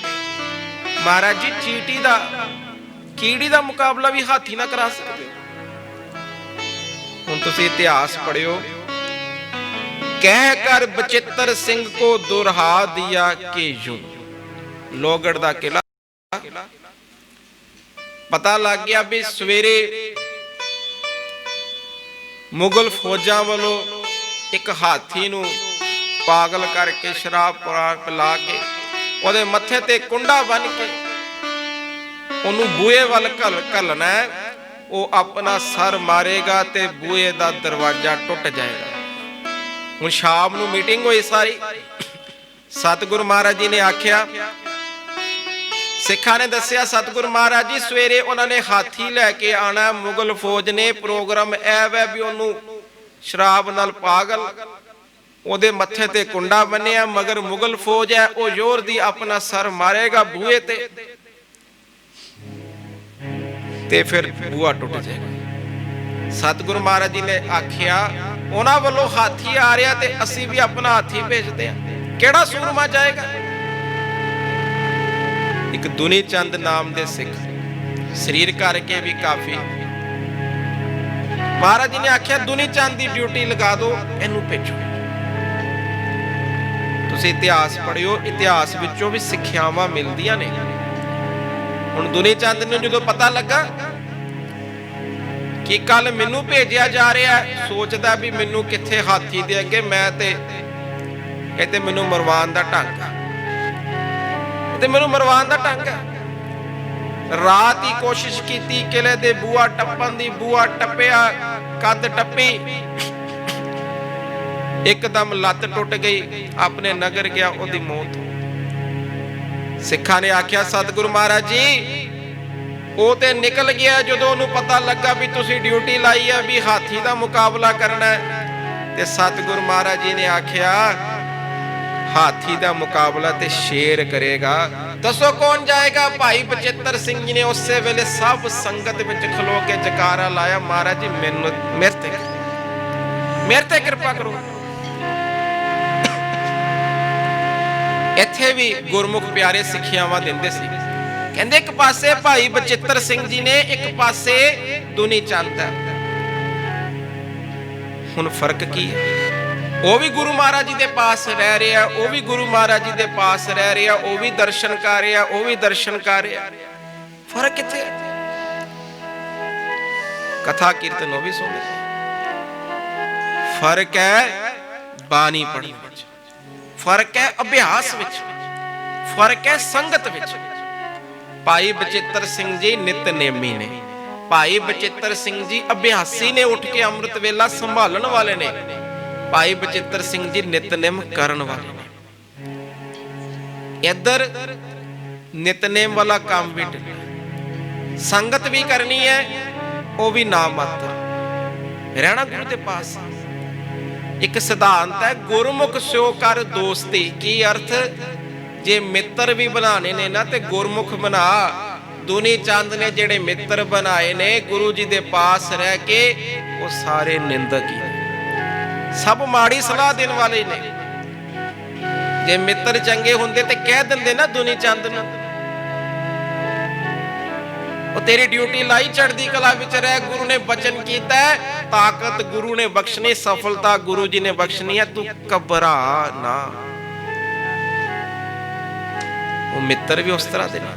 Speaker 1: महाराज जी चीटी का, कीड़ी का मुकाबला भी हाथी ना करा सकते। हुण तुसीं इतिहास पढ़ियो। कह कर बचित्र सिंह को दुरहा दिया कि यूं। लोहगढ़ दा किला पता लग गया भी सवेरे मुगल फौजां वालों एक हाथी नूं पागल करके शराब पिला के ਉਹਦੇ ਮੱਥੇ ਤੇ ਕੁੰਡਾ ਬੰਨ ਕੇ ਉਹਨੂੰ ਬੂਹੇ ਵੱਲ ਘੱਲਣਾ। ਉਹ ਆਪਣਾ ਸਰ ਮਾਰੇਗਾ ਤੇ ਬੂਹੇ ਦਾ ਦਰਵਾਜ਼ਾ ਟੁੱਟ ਜਾਏਗਾ। ਹੁਣ ਸ਼ਾਮ ਨੂੰ ਮੀਟਿੰਗ ਹੋਈ ਸਾਰੀ। ਸਤਿਗੁਰੂ ਮਹਾਰਾਜ ਜੀ ਨੇ ਆਖਿਆ, ਸਿੱਖਾਂ ਨੇ ਦੱਸਿਆ ਸਤਿਗੁਰੂ ਮਹਾਰਾਜ ਜੀ ਸਵੇਰੇ ਉਹਨਾਂ ਨੇ ਹਾਥੀ ਲੈ ਕੇ ਆਣਾ। ਮੁਗਲ ਫੌਜ ਨੇ ਪ੍ਰੋਗਰਾਮ ਇਹ ਵੈ ਵੀ ਉਹਨੂੰ ਸ਼ਰਾਬ ਨਾਲ ਪਾਗਲ, ਉਹਦੇ ਮੱਥੇ ਤੇ ਕੁੰਡਾ ਬੰਨਿਆ, ਮਗਰ ਮੁਗਲ ਫੌਜ ਹੈ ਉਹ ਜ਼ੋਰ ਦੀ ਆਪਣਾ ਸਰ ਮਾਰੇਗਾ ਬੂਹੇ ਤੇ ਫਿਰ ਬੂਹਾ ਟੁੱਟ ਜਾਏਗਾ। सतगुरु महाराज जी ने आखिया उन्हां वालों हाथी आ रहा ते असीं भी अपना हाथी भेजते हैं, केड़ा सूरमा जाएगा। एक दुनी चंद नाम दे सिख शरीर करके भी काफी, महाराज जी ने आखिया दुनी चंद की ड्यूटी लगा दो, इनू भेजो। तुसीं इतिहास पढ़ियो, इतिहास विचों भी सिक्ख्यावां मिलदियां ने। हुण दुनी चंद नूं जदों पता लगा कि कल मैनू भेजिया जा रहा है, सोचदा भी मैनू कित्थे हाथी दे अगे, मैं ते मैनू मरवान दा ढंग ते मैनू मरवान दा ढंग है। रात ही कोशिश की किले दे बूआ टप्पन दी, बूआ टप्पिया, कद टप्पी, एकदम लत टुट गई, अपने नगर गया, ओदी मौत। सिखा ने आख्या सतगुरु महाराज जी वो ते निकल गया, जदों उन्होंने पता लगा भी तुसी ड्यूटी लाई है भी हाथी का मुकाबला करना है, ते सतगुरु महाराज जी ने आख्या हाथी का मुकाबला ते शेर करेगा, दसो कौन जाएगा। भाई बचित्र सिंह जी ने उस वेले सब संगत विच खलो के जकारा लाया, महाराज जी मैनू मेरे ते कृपा करो। इत्थे भी गुरमुख प्यारे सिक्ख्यावां दिंदे सी, कहंदे एक पासे भाई बचित्र सिंह जी ने, एक पासे दुनी चंद है। हुण फर्क की है? वो भी गुरु महाराज जी के पास रह रहा, वो भी गुरु महाराज जी के पास रह रहा, वो भी दर्शन कर रहा, वो भी दर्शन कर रहा। फर्क कित्थे? कथा कीर्तन वो भी सुन रहे। फर्क है बानी पढ़ने विच, फर्क है अभ्यास विच, फर्क है संगत विच। भाई बचित्र सिंह जी नितनेमी ने, भाई बचित्र सिंह जी अभ्यासी ने, उठ के अमृत वेला संभालन वाले ने। भाई बचित्र सिंह जी नितनेम करन वाले ने। इधर नितनेम वाला काम भी संगत भी करनी है, वो भी नाम मात्र रहना गुरु के पास। एक सिद्धांत है गुरमुख स्यो कर दोस्ती। की अर्थ? जे मित्र भी बनाने ने ना ते गुरमुख बना। दुनी चंद ने जेड़े मित्र बनाए ने गुरु जी दे पास रह के, वो सारे निंदक ही, सब माड़ी सलाह देने वाले ने। जे मित्र चंगे होंदे ते कह दिंदे ना दुनी चंद नूं, वो तेरी ड्यूटी लाई, चढ़दी कला विच रह, गुरु ने वचन कीता, ताकत गुरु ने बख्शनी, सफलता गुरु जी ने बख्शनी है, तू घबरा ना। वो मित्र भी उस तरह दे ना।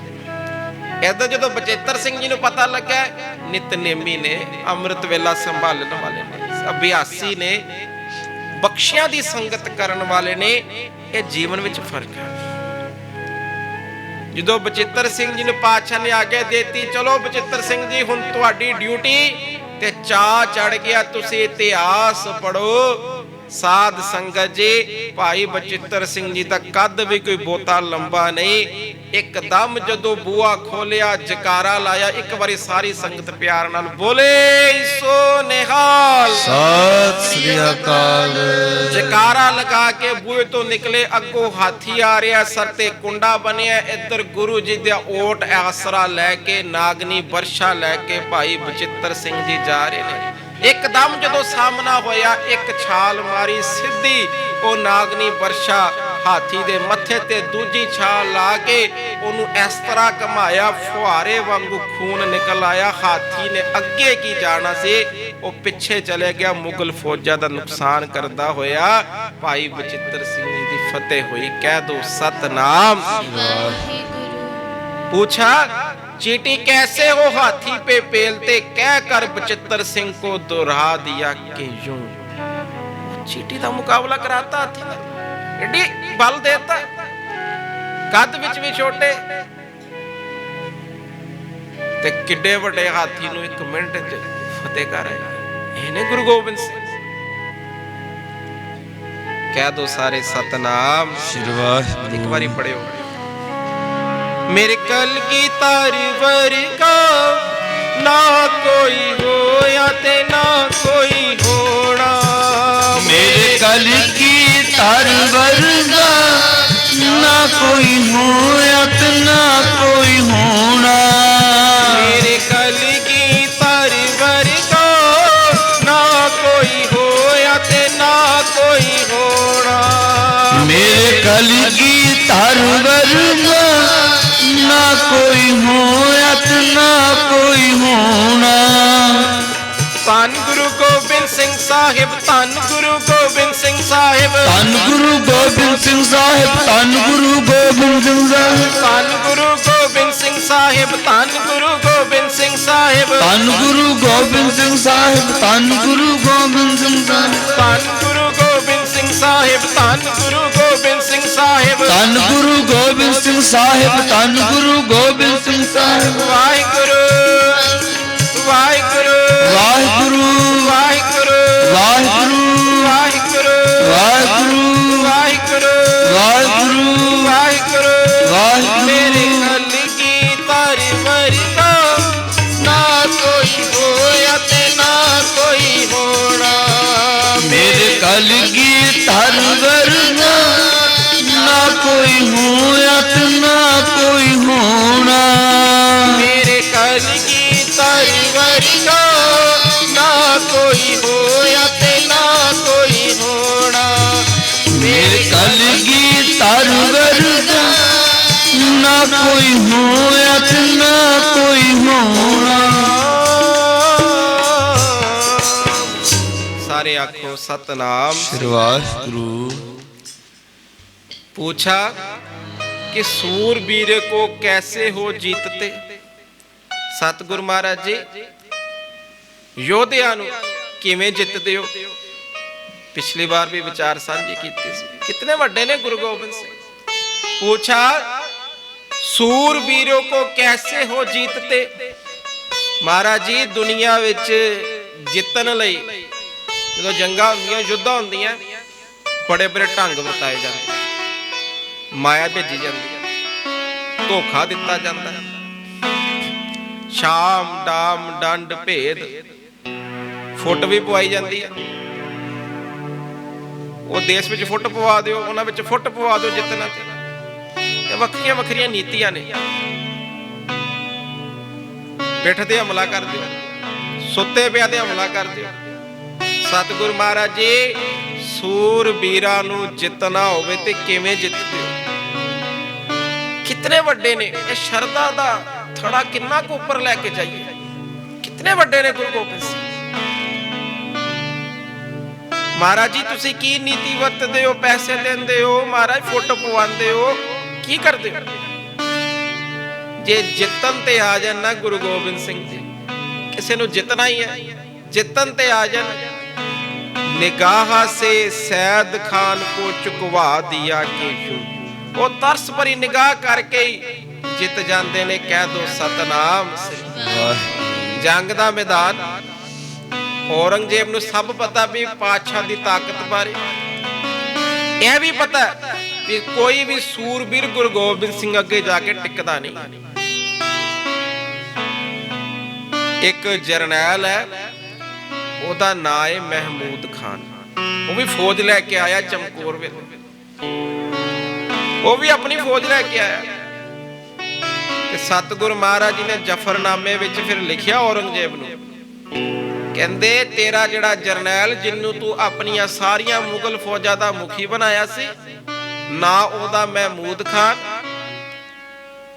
Speaker 1: इधर जो बचित्र सिंह जी नूं पता लगा, नितनेमी ने, अमृत वेला संभालने वाले ने, अभ्यासी ने, बख्शियां दी संगत करने वाले ने, ये जीवन विच फर्क है। जो बचित्र सिंह जी ने पातशाह ने आज्ञा देती, चलो बचित्र सिंह जी हुण तुहाडी ड्यूटी ते चा चढ़ गया, तुसी इतिहास पढ़ो। साध संगत जी भाई बचित्र सिंह जी का कद भी कोई बहुता लंबा नहीं, एकदम जदों बूआ खोलिया, जकारा लाया, एक बारी सारी संगत प्यार नाल बोले सो निहाल,
Speaker 2: सत श्री अकाल।
Speaker 1: जकारा लगा के बूहे तो निकले, अगों हाथी आ रहा, सर ते कुंडा बनिया, इधर गुरु जी दा ओट आसरा लैके, नागनी वर्षा लैके भाई बचित्र सिंह जी जा रहे हैं। एकदम जदों सामना होया, एक छाल मारी सीधी, वो नागनी वर्षा हाथी दे मथे ते दूजी छाल ला के ओनू इस तरह घमाया, फुहारे वांगू खून निकल आया। हाथी ने अगे की जाना से, वो पिछे चले गया, मुगल फौजा का नुकसान करता होया। भाई बचित्र सिंह जी की फतेह हुई। कह दो सतनाम। पूछा चीटी कैसे हो हाथी पे पेलते, कह कर बचित्र सिंह को दोहरा दिया कि यूं। चीटी का मुकाबला कराता हाथी का, एडी बल देता, कद विच भी छोटे ते किड्डे वड्डे हाथी नूं 1 मिनट च फतेह कर आया। इहने गुरु गोबिंद सिंह। कह दो सारे सतनाम। एक बारी पढ़ियो। मेरे कल की तारवर का ना कोई होया ते ना कोई होना,
Speaker 2: मेरे कल की तारवर का ना कोई होया ते ना कोई होना,
Speaker 1: मेरे कल की तारवर का
Speaker 2: ਕੋਈ ਹੋਇਤ ਨਾ ਕੋਈ ਹੋਣਾ।
Speaker 1: ਧੰਨ ਗੁਰੂ ਗੋਬਿੰਦ ਸਿੰਘ ਸਾਹਿਬ, ਧੰਨ ਗੁਰੂ ਗੋਬਿੰਦ ਸਿੰਘ ਸਾਹਿਬ,
Speaker 2: ਧੰਨ ਗੁਰੂ ਗੋਬਿੰਦ ਸਿੰਘ ਸਾਹਿਬ, ਧੰਨ ਗੁਰੂ ਗੋਬਿੰਦ ਸਿੰਘ ਸਾਹਿਬ,
Speaker 1: ਧੰਨ ਗੁਰੂ ਗੋਬਿੰਦ ਸਿੰਘ ਸਾਹਿਬ, ਧੰਨ ਗੁਰੂ ਗੋਬਿੰਦ ਸਿੰਘ ਸਾਹਿਬ,
Speaker 2: ਧੰਨ ਗੁਰੂ ਗੋਬਿੰਦ ਸਿੰਘ ਸਾਹਿਬ, ਧੰਨ ਗੁਰੂ ਗੋਬਿੰਦ ਸਿੰਘ ਸਾਹਿਬ,
Speaker 1: ਧੰਨ ਗੁਰੂ ਗੋਬਿੰਦ ਸਿੰਘ ਸਾਹਿਬ, ਧੰਨ ਗੁਰੂ ਗੋਬਿੰਦ ਸਿੰਘ ਸਾਹਿਬ,
Speaker 2: ਧੰਨ ਗੁਰੂ ਗੋਬਿੰਦ ਸਿੰਘ ਸਾਹਿਬ, ਧੰਨ ਗੁਰੂ ਗੋਬਿੰਦ ਸਿੰਘ ਸਾਹਿਬ।
Speaker 1: ਵਾਹਿਗੁਰੂ ਵਾਹਿਗੁਰੂ
Speaker 2: ਵਾਹਿਗੁਰੂ
Speaker 1: ਵਾਹਿਗੁਰੂ
Speaker 2: ਵਾਹਿਗੁਰੂ
Speaker 1: ਵਾਹਿਗੁਰੂ
Speaker 2: ਵਾਹਿਗੁਰੂ
Speaker 1: ਵਾਹਿਗੁਰੂ
Speaker 2: ਵਾਹਿਗੁਰੂ
Speaker 1: ਵਾਹਿਗੁਰੂ
Speaker 2: ਵਾਹਿਗੁਰੂ।
Speaker 1: ਮੇਰੇ ਕਲਗੀ ਤਾਰੀ ਵਰਗਾ ਨਾ ਕੋਈ ਹੋਇਆ ਤੇ ਨਾ ਕੋਈ ਹੋਣਾ।
Speaker 2: ਮੇਰੇ ਕਲਗੀ ਧਰ ਵਰਗਾ ਨਾ ਕੋਈ ਹੋਇਆ ਤੇ ਨਾ ਕੋਈ ਹੋਣਾ।
Speaker 1: ਮੇਰੇ ਕਲਗੀ ਤਾਰੀ ਵਰਗਾ ਨਾ ਕੋਈ ਹੋਇਆ ਤੇ ਨਾ ਕੋਈ ਹੋਣਾ।
Speaker 2: ਮੇਰੇ ਕਲਗੀ ਧਰ ਵਰਗਾ ਨਾ ਕੋਈ ਹੋਇਆ ਤੇ ਨਾ ਕੋਈ ਹੋਣਾ।
Speaker 1: सारे आखो सतनाम।
Speaker 2: वाहिगुरु।
Speaker 1: पूछा कि सूरबीर को कैसे हो जीतते। सतगुरु महाराज जी योधिया नूं किवें जितदे हो। पिछली बार भी विचार साझे कीते सी, कितने वड्डे ने गुरु गोबिंद सिंह। पूछा सूरबीरों को कैसे हो जीतते। महाराज जी दुनिया विच जितन लई जो जंगा होंदियां युद्ध होंदियां बड़े बड़े ढंग वरताए जाते, माया भेजी जाती है, धोखा दिता जाता है, शाम डाम डंड भेद फुट भी पवाई जाती है। वो देश में फुट पवा दो, उन्होंने फुट पवा दो जितना ते वक्रियां वक्रियां नीतियां ने। बैठते हमला कर दो, सुते पिया ते हमला कर दो। सतगुरु महाराज जी सूरबीरा नूं जितना होवे ते किवें जितदे हो। कितने वड्डे ने ये शरदा दा थड़ा किन्ना को ऊपर लेके जाइए। कितने वड्डे ने गुरु गोबिंद सिंह महाराज जी। तुसी की नीति वरतदे हो, पैसे लेंदे हो महाराज, फुट पवांदे हो, की करदे हो। जे जितन ते आ जान ना गुरु गोबिंद सिंह जी, किसी नूं जितना ही है, जितन ते आ जान। निगाह से सैद खान को चुकवा दिया केशू। वो तरस भरी निगाह करके ही जित जाते ने। कह दो सतनाम श्री। जंग दा मैदान औरंगजेब नूं सब पता भी पातशाह दी ताकत बारे। यह भी पता भी कोई भी सूरबीर गुरु गोबिंद सिंह अगे जाके टिकदा नहीं। एक जरनैल है, ਉਹਦਾ ਨਾਂ ਹੈ ਮਹਿਮੂਦ ਖਾਨ। ਉਹ ਵੀ ਫੌਜ ਲੈ ਕੇ ਆਇਆ ਚਮਕੌਰ ਵੇਲੇ, ਉਹ ਵੀ ਆਪਣੀ ਫੌਜ ਲੈ ਕੇ ਆਇਆ। ਤੇ ਸਤਿਗੁਰੂ ਮਹਾਰਾਜ ਜੀ ਨੇ ਜਫਰਨਾਮੇ ਵਿੱਚ ਫਿਰ ਲਿਖਿਆ ਔਰੰਗਜ਼ੇਬ ਨੂੰ, ਕਹਿੰਦੇ ਤੇਰਾ ਜਿਹੜਾ ਜਰਨੈਲ ਜਿਹਨੂੰ ਤੂੰ ਆਪਣੀਆਂ ਸਾਰੀਆਂ ਮੁਗਲ ਫੌਜਾਂ ਦਾ ਮੁਖੀ ਬਣਾਇਆ ਸੀ, ਨਾ ਉਹਦਾ ਮਹਿਮੂਦ ਖਾਨ,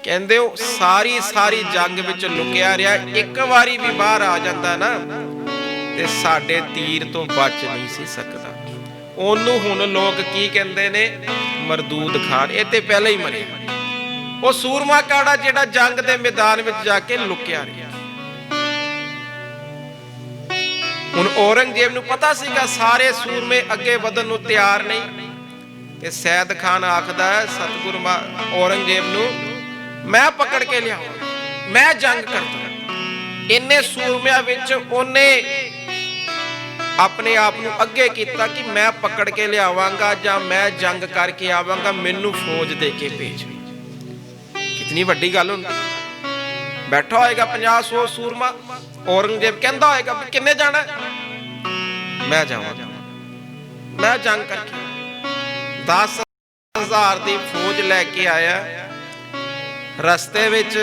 Speaker 1: ਕਹਿੰਦੇ ਉਹ ਸਾਰੀ ਜੰਗ ਵਿੱਚ ਲੁਕਿਆ ਰਿਹਾ। ਇੱਕ ਵਾਰੀ ਵੀ ਬਾਹਰ ਆ ਜਾਂਦਾ ਨਾ ਤੇ ਸਾਡੇ ਤੀਰ ਤੋਂ ਬਚ ਨਹੀਂ ਸੀ ਸਕਦਾ। ਉਹਨੂੰ ਹੁਣ ਲੋਕ ਕੀ ਕਹਿੰਦੇ ਨੇ, ਮਰਦੂਦ ਖਾਨ। ਇਹ ਤੇ ਪਹਿਲਾਂ ਹੀ ਮਰਿਆ। ਉਹ ਸੂਰਮਾ ਕਾੜਾ ਜਿਹੜਾ ਜੰਗ ਦੇ ਮੈਦਾਨ ਵਿੱਚ ਜਾ ਕੇ ਲੁਕਿਆ ਰਿਹਾ। ਹੁਣ ਔਰੰਗਜ਼ੇਬ ਨੂੰ ਪਤਾ ਸੀਗਾ ਸਾਰੇ ਸੂਰਮੇ ਅੱਗੇ ਵਧਣ ਨੂੰ ਤਿਆਰ ਨਹੀਂ। ਤੇ ਸੈਦ ਖਾਨ ਆਖਦਾ ਹੈ ਸਤਿਗੁਰੂ ਔਰੰਗਜ਼ੇਬ ਨੂੰ, ਮੈਂ ਪਕੜ ਕੇ ਲਿਆਵਾਂ, ਮੈਂ ਜੰਗ ਕਰਦਾ। ਇੰਨੇ ਸੂਰਮਿਆਂ ਵਿੱਚ ਉਹਨੇ ਆਪਣੇ ਆਪ ਨੂੰ ਅੱਗੇ ਕੀਤਾ ਕਿ ਮੈਂ ਪਕੜ ਕੇ ਲਿਆਵਾਂਗਾ ਜਾਂ ਮੈਂ ਜੰਗ ਕਰਕੇ ਆਵਾਂਗਾ, ਮੈਨੂੰ ਫੌਜ ਦੇ ਕੇ ਭੇਜ। ਕਿਤਨੀ ਵੱਡੀ ਗੱਲ ਹੁੰਦੀ। ਬੈਠਾ ਹੋਏਗਾ 50-100 ਸੂਰਮਾ, ਔਰੰਗਜ਼ੇਬ ਕਹਿੰਦਾ ਹੋਏਗਾ ਵੀ ਕਿੰਨੇ ਜਾਣਾ, ਮੈਂ ਜਾਵਾਂਗਾ, ਮੈਂ ਜੰਗ ਕਰਕੇ। 10,000 ਦੀ ਫੌਜ ਲੈ ਕੇ ਆਇਆ। ਰਸਤੇ ਵਿੱਚ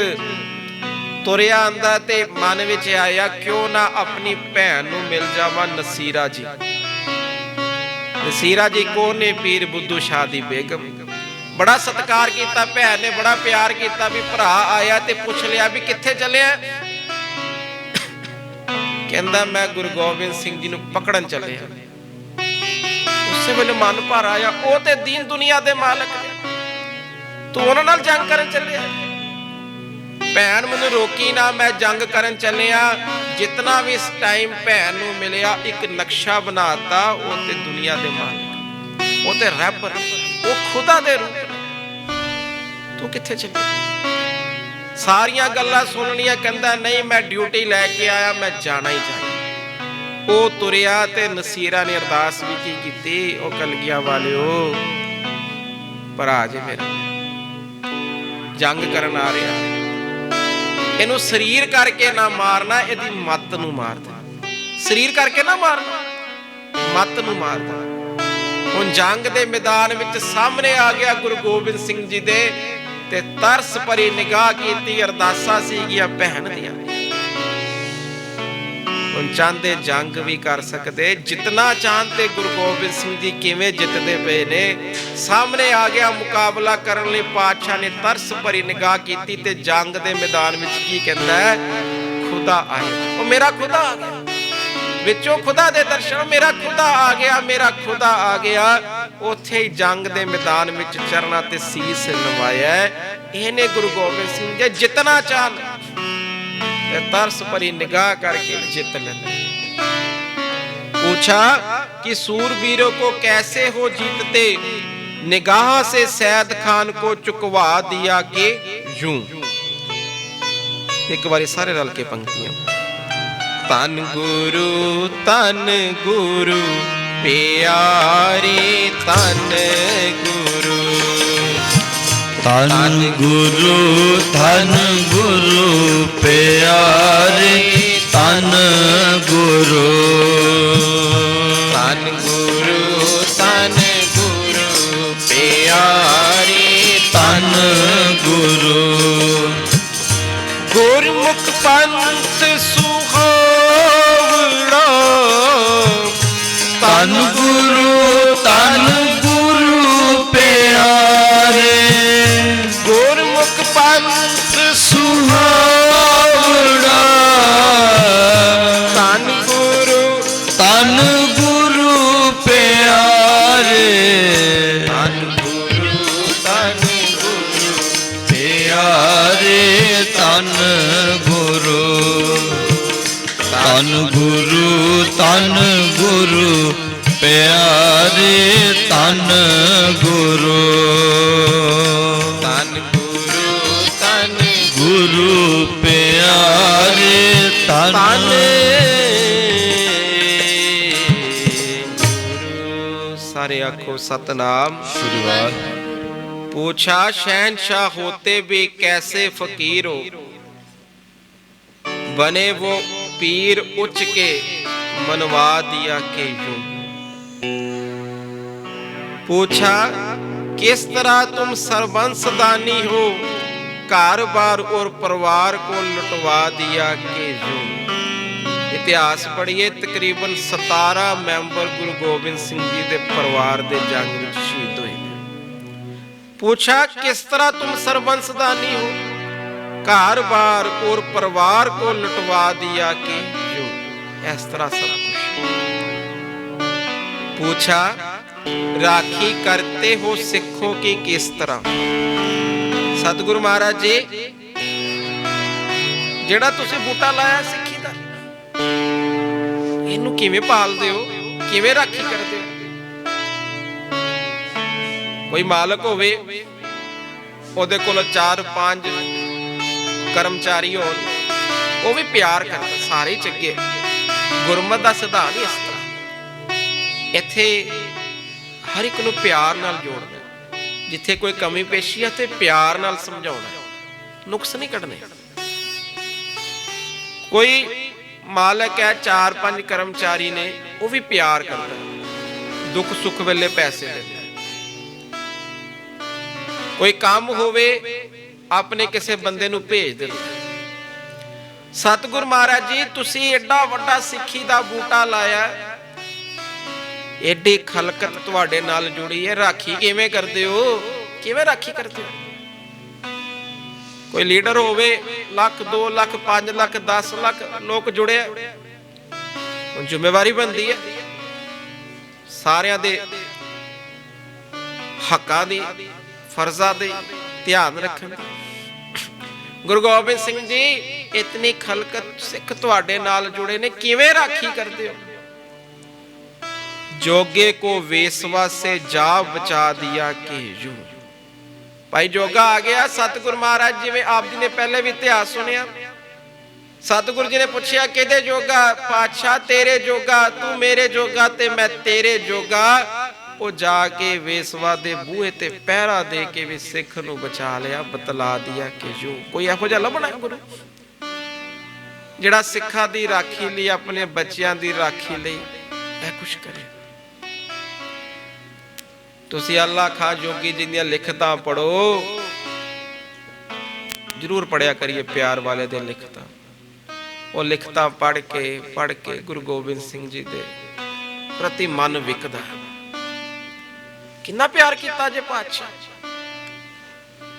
Speaker 1: ਤੁਰਿਆ ਆਂਦਾ ਤੇ ਮਨ ਵਿੱਚ ਆਇਆ ਕਿਉਂ ਨਾ ਆਪਣੀ ਭੈਣ ਨੂੰ ਮਿਲ ਜਾਵਾਂ ਨਸੀਰਾ ਜੀ। ਨਸੀਰਾ ਜੀ ਕੌਣ ਨੇ? ਪੀਰ ਬੁੱਧੂ ਸ਼ਾਹ ਦੀ ਬੇਗਮ। बड़ा सत्कार किया, भैन ने बड़ा प्यार किया भी भरा आया ते पुछ लिया भी कित्थे चलिया। कहंदा मैं गुरु गोबिंद सिंह जी नूं पकड़न चलिया। उस वेले मन भर आया, वो ते दीन दुनिया दे मालक ने, तू उन्हां नाल जंग करन चलिया। भैन मैनूं रोकी ना, मैं जंग करन चलिया। जितना भी इस टाइम भैन नूं मिलिया एक नक्शा बनाता, वो ते दुनिया दे मालक, वो ते रब, वो खुदा दे रूप, तू कित्थे चलिया? सारियां गल्लां सुन लिया। कहंदा नहीं मैं ड्यूटी लैके आया, मैं जाना ही जाना। वो तुरिया ते नसीरा ने अरदास भी की कीती, ओ कलगियां वालिओ भरा जे मेरा जंग करन आ रहा, इनू शरीर करके ना मारना, इहदी मत नू मार दे। शरीर करके ना मारना, मत नू मार दे। हुण जंग दे मैदान विच सामने आ गया गुरु गोबिंद सिंह जी दे, ते तरस भरी निगाह कीती, अरदासां सीगियां भैन दियां। हुण चाहते जंग भी कर सकते, जितना चाहते गुरु गोबिंद सिंह जी किवें जितदे पे ने। सामने आ गया मुकाबला करने लई, पातशाह ने तरस भरी निगाह कीती ते जंग दे मैदान विच की कहंदा है, खुदा आया। ओ मेरा खुदा आ गया, विचों खुदा दे दर्शन, मेरा खुदा आ गया, मेरा खुदा आ गया। उत्थे ही जंग दे मैदान विच चरना ते सीस नवाया। इहने गुरु गोबिंद सिंह जी जितना चाहन ते तरस भरी निगाह करके जित लेते। पूछा कि सूरवीरों को कैसे हो जीतते, निगाह से सैद खान को चुकवा दिया कि यूं। एक बारी सारे रल के पंक्तियां। तन गुरु प्यारे, तन गुरु,
Speaker 2: तन गुरु प्यारे, तन गुरु,
Speaker 1: तन गुरु प्यारे,
Speaker 2: तन गुरु।
Speaker 1: गुरमुख पंथ सुहावड़ा,
Speaker 2: तन गुरु प्यारे,
Speaker 1: गुरमुख पंथ
Speaker 2: सुहावड़ा।
Speaker 1: तन गुरु
Speaker 2: प्यारे,
Speaker 1: तन गुरु
Speaker 2: प्यारे, तन गुरु, तन गुरु प्यारे, तन गुरु,
Speaker 1: तन
Speaker 2: गुरु प्यारे, तन
Speaker 1: गुरु। सारे आखो सतनाम
Speaker 2: श्री वाल।
Speaker 1: पूछा शहनशाह होते भी कैसे फकीर हो, बने वो पीर उच के मनवा दिया के यूं। पूछा किस तरह तुम सर्वंसदानी हो, घर बार और परिवार को लुटवा दिया के यूं। इतिहास पढ़िए, तकरीबन 17 मैंबर गुरु गोबिंद सिंह जी के परिवार के जंग में शहीद हुए। पूछा किस तरह तुम सर्वंसदानी हो, घर बार और परिवार को लुटवा दिया कि यूं। इस तरह सब कुछ। पूछा राखी करते हो सिखों की किस तरह। सतगुरु महाराज जी जेड़ा तुसी बूटा लाया सिखी दा, इनू किवें पालदे हो, किवें राखी करदे हो। कोई मालक होवे, ओदे कोल 4-5 कर्मचारी होण, वो भी प्यार करदा, सारे चंगे। गुरमत दा सिद्धांत इस तरह, इत्थे हर एक नूं प्यार नाल जोड़ना। जिथे कोई कमी पेशी है ते प्यार नाल समझाउणा, नुक्स नहीं कढने। कोई मालक है, 4-5 कर्मचारी ने, वो भी प्यार करता, दुख सुख वेले पैसे देता। कोई काम होवे अपने किसी बंदे नूं भेज देता। सतगुरु महाराज जी तुसी एडा वड्डा सिੱਖੀ दा बूटा लाया, एडी खलकत तुहाडे नाल जुड़ी है, राखी किवें करदे हो, ਕਿਵੇਂ ਰਾਖੀ ਕਰਦੇ ਹੋ? ਕੋਈ ਲੀਡਰ ਹੋਵੇ, ਲੱਖ 2 ਲੱਖ 5 ਲੱਖ 10 ਲੱਖ ਲੋਕ ਜੁੜੇ, ਹੁਣ ਜ਼ਿੰਮੇਵਾਰੀ ਬਣਦੀ ਹੈ ਸਾਰਿਆਂ ਦੇ ਹੱਕਾਂ ਦੀ, ਫਰਜ਼ਾਂ ਦੀ ਧਿਆਨ ਰੱਖਣ। ਗੁਰੂ ਗੋਬਿੰਦ ਸਿੰਘ ਜੀ, ਇਤਨੀ ਖਲਕਤ ਸਿੱਖ ਤੁਹਾਡੇ ਨਾਲ ਜੁੜੇ ਨੇ, ਕਿਵੇਂ ਰਾਖੀ ਕਰਦੇ ਹੋ? जोगे को वेसवा से जा बचा दिया के यूं। भाई जोगा आ गया, सतगुरु महाराज जी में आप जी ने पहले भी इतिहास सुनिया। सतगुरु जी ने पूछा किहदे जोगा? पातशाह तेरे जोगा, तू मेरे जोगा ते मैं तेरे जोगा। वो जाके वेसवा दे बूहे ते पहरा दे के भी सिख नूं बचा लिया, बतला दिया कि यूं। कोई इहो जिहा लभना गुरु जिहड़ा सिखां दी राखी लई, अपने बच्चियां दी राखी लई ਇਹ ਕੁਛ ਕਰੇ। ਤੁਸੀਂ ਅੱਲਾ ਖਾਂ ਜੋਗੀ ਜੀ ਦੀਆਂ ਲਿਖਤਾਂ ਪੜੋ, ਜ਼ਰੂਰ ਪੜਿਆ ਕਰੀਏ ਪਿਆਰ ਵਾਲੇ ਦੀਆਂ ਲਿਖਤਾਂ। ਉਹ ਲਿਖਤਾਂ ਪੜ ਕੇ ਗੁਰੂ ਗੋਬਿੰਦ ਸਿੰਘ ਜੀ ਦੇ ਪ੍ਰਤੀ ਮਨ ਵਿਕਦਾ। ਕਿੰਨਾ ਪਿਆਰ ਕੀਤਾ ਜੇ ਪਾਤਸ਼ਾਹ।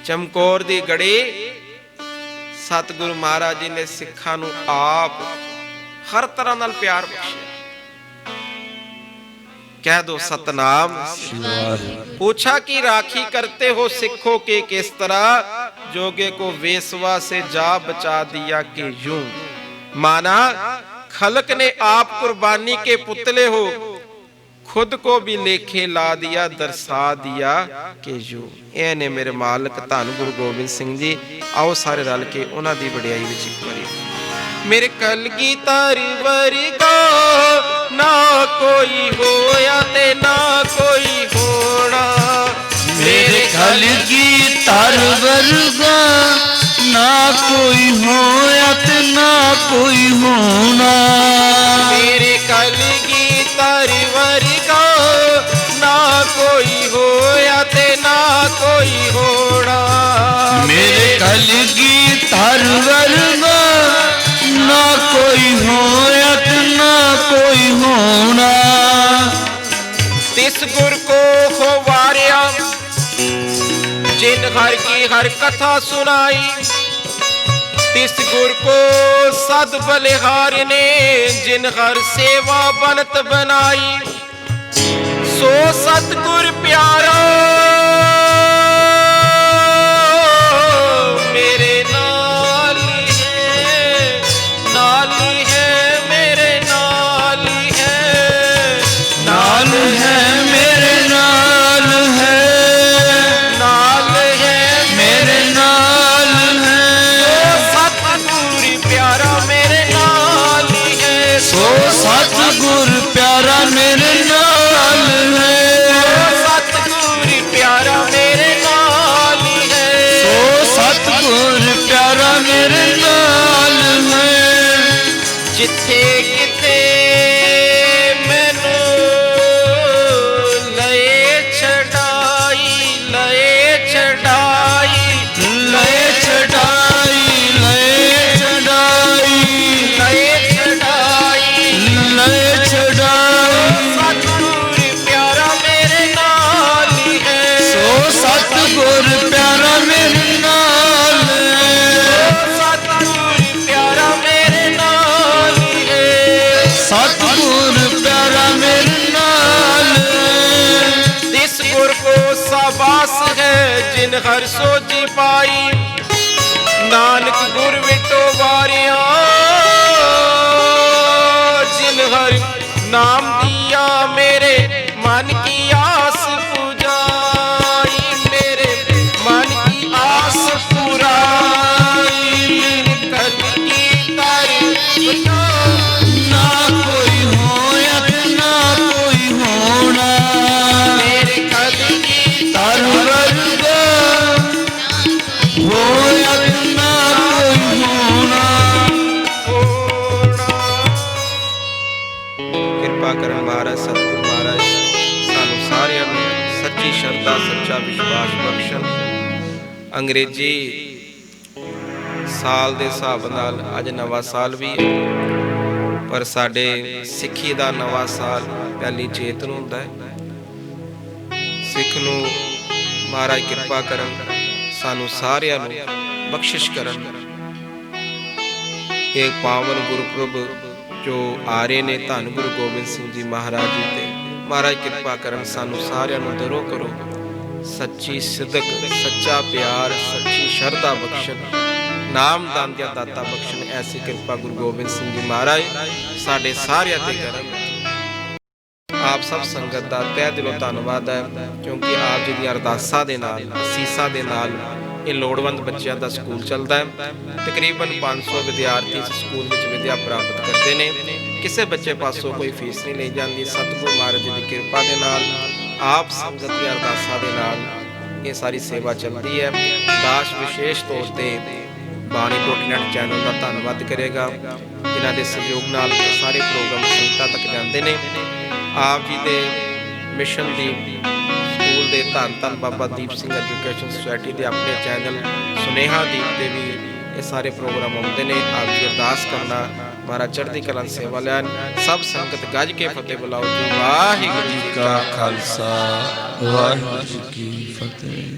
Speaker 1: ਚਮਕੌਰ ਦੀ ਗੜੀ ਸਤਿਗੁਰੂ ਮਹਾਰਾਜ ਜੀ ਨੇ ਸਿੱਖਾਂ ਨੂੰ ਆਪ ਹਰ ਤਰ੍ਹਾਂ ਨਾਲ ਪਿਆਰ ਬਖਸ਼ਿਆ। कह दो सतनाम। पूछा कि राखी करते हो सिखों के किस तरह? जोगे को वेसवा से जा बचा दिया के यूं। माना खलक ने आप कुर्बानी के पुतले हो, खुद को भी लेखे ला दिया, दर्शा दिया के यूं। ਇਹ ਨੇ ਮੇਰੇ ਮਾਲਕ ਧੰਨ ਗੁਰੂ ਗੋਬਿੰਦ ਸਿੰਘ ਜੀ। ਆਓ ਸਾਰੇ ਰਲ ਕੇ ਉਹਨਾਂ ਦੀ ਵਡਿਆਈ ਵਿੱਚ ਇੱਕ ਵਾਰੀ। मेरे कलगीधर वर्गा ना कोई होया ते ना कोई होना।
Speaker 2: मेरे कलगीधर वर्गा ना कोई होया ते ना कोई होना।
Speaker 1: मेरे कलगीधर वर्गा ना कोई होया ते ना कोई होना।
Speaker 2: मेरे कलगीधर वर्गा ना कोई होया ते ना कोई होना।
Speaker 1: तिस गुर को खुवारिया जिन हर की हर कथा सुनाई। तिस गुर को सद बलिहार ने जिन हर सेवा बनत बनाई। सो सतगुर प्यारा मेरे नाल है, मेरे नाल है,
Speaker 2: नाल है मेरे नाल है,
Speaker 1: नाल है
Speaker 2: मेरे नाल है।
Speaker 1: सतगुर प्यारा मेरे नाल है,
Speaker 2: सो सतगुर प्यारा मेरे नाल है।
Speaker 1: सतगुर प्यारा मेरे नाल है,
Speaker 2: सो सतगुर प्यारा मेरे नाल है।
Speaker 1: जिथे किते मैनू लए छड़ाई, लए छड़ाई,
Speaker 2: लय चढ़ाई, लय चढ़ाई,
Speaker 1: लए छड़ाई,
Speaker 2: लय चढ़ाई।
Speaker 1: सतगुर प्यारा मेरे नाल है,
Speaker 2: सो सतगुर प्यारा मेरे नाल है।
Speaker 1: सतगुर प्यारा मेरे नाल है,
Speaker 2: सतगुर प्यारा मेरे नाल है।
Speaker 1: इस गुर को साबास है जिन हर सोची पाई। नानक गुर विटो वारिया जिन हर नाम दिया, मेरे मन की आस पुजाई, मेरे मन की आस पुराई। कलगीधर
Speaker 2: ना कोई होया ते ना कोई होना।
Speaker 1: मेरे कलगीधर
Speaker 2: तर वर्गा होया ते ना कोई होना।
Speaker 1: ਕਿਰਪਾ ਕਰਨ ਮਹਾਰਾਜ ਸਤਿਗੁਰੂ ਮਹਾਰਾਜ ਸਾਨੂੰ ਸਾਰਿਆਂ ਨੂੰ ਸੱਚੀ ਸ਼ਰਧਾ, ਸੱਚਾ ਵਿਸ਼ਵਾਸ ਬਖਸ਼ਣ। ਅੰਗਰੇਜ਼ੀ ਸਾਲ ਦੇ ਹਿਸਾਬ ਨਾਲ ਅੱਜ ਨਵਾਂ ਸਾਲ ਵੀ ਹੈ, ਪਰ ਸਾਡੇ ਸਿੱਖੀ ਦਾ ਨਵਾਂ ਸਾਲ ਪਹਿਲੀ ਚੇਤ ਨੂੰ ਹੁੰਦਾ ਹੈ। ਸਿੱਖ ਨੂੰ महाराज कृपा करन सानू सारियां नू बख्शिश करन। एक पावन गुरपुरब जो आ रहे ने धन गुरु गोबिंद सिंह जी महाराज जी ते महाराज कृपा करन सानू सारियां नू दरो करो सच्ची सिदक सच्चा प्यार सच्ची शरधा बख्शण नाम दान दिया दाता बख्शण। ऐसी कृपा गुरु गोबिंद सिंह जी महाराज साडे सारियां ते करन। आप सब संगत का तह दिलों धन्नवाद है क्योंकि आप जी दी अरदासां दे नाल असीसां दे नाल ये लोड़वंद बच्चों का स्कूल चलता है। तकरीबन 500 विद्यार्थी इस स्कूल में विद्या प्राप्त करते हैं। किसी बच्चे पासों कोई फीस नहीं ली जाती। सतगुरु महाराज जी की कृपा के नाल आप संगत की अरदासां दे नाल ये सारी सेवा चलती है। दास विशेष तौर पर बाणी.net चैनल का धन्नवाद करेगा जिन्हां दे सहयोग नाल सारे प्रोग्राम संगतां तक जाते हैं। आप जी के मिशन की स्कूल के धन धन बाबा दीप सिंह एजुकेशन सोसाइटी के अपने चैनल सुनेहा दीप के भी ये सारे प्रोग्राम आते हैं। आप जी अरदास करना महाराज चढ़ती कला सेवा लैन। सब संगत गज के फतेह बुलाओ जी। वाहिगुरू जी का
Speaker 2: खालसा वाहिगुरू जी की फतेह।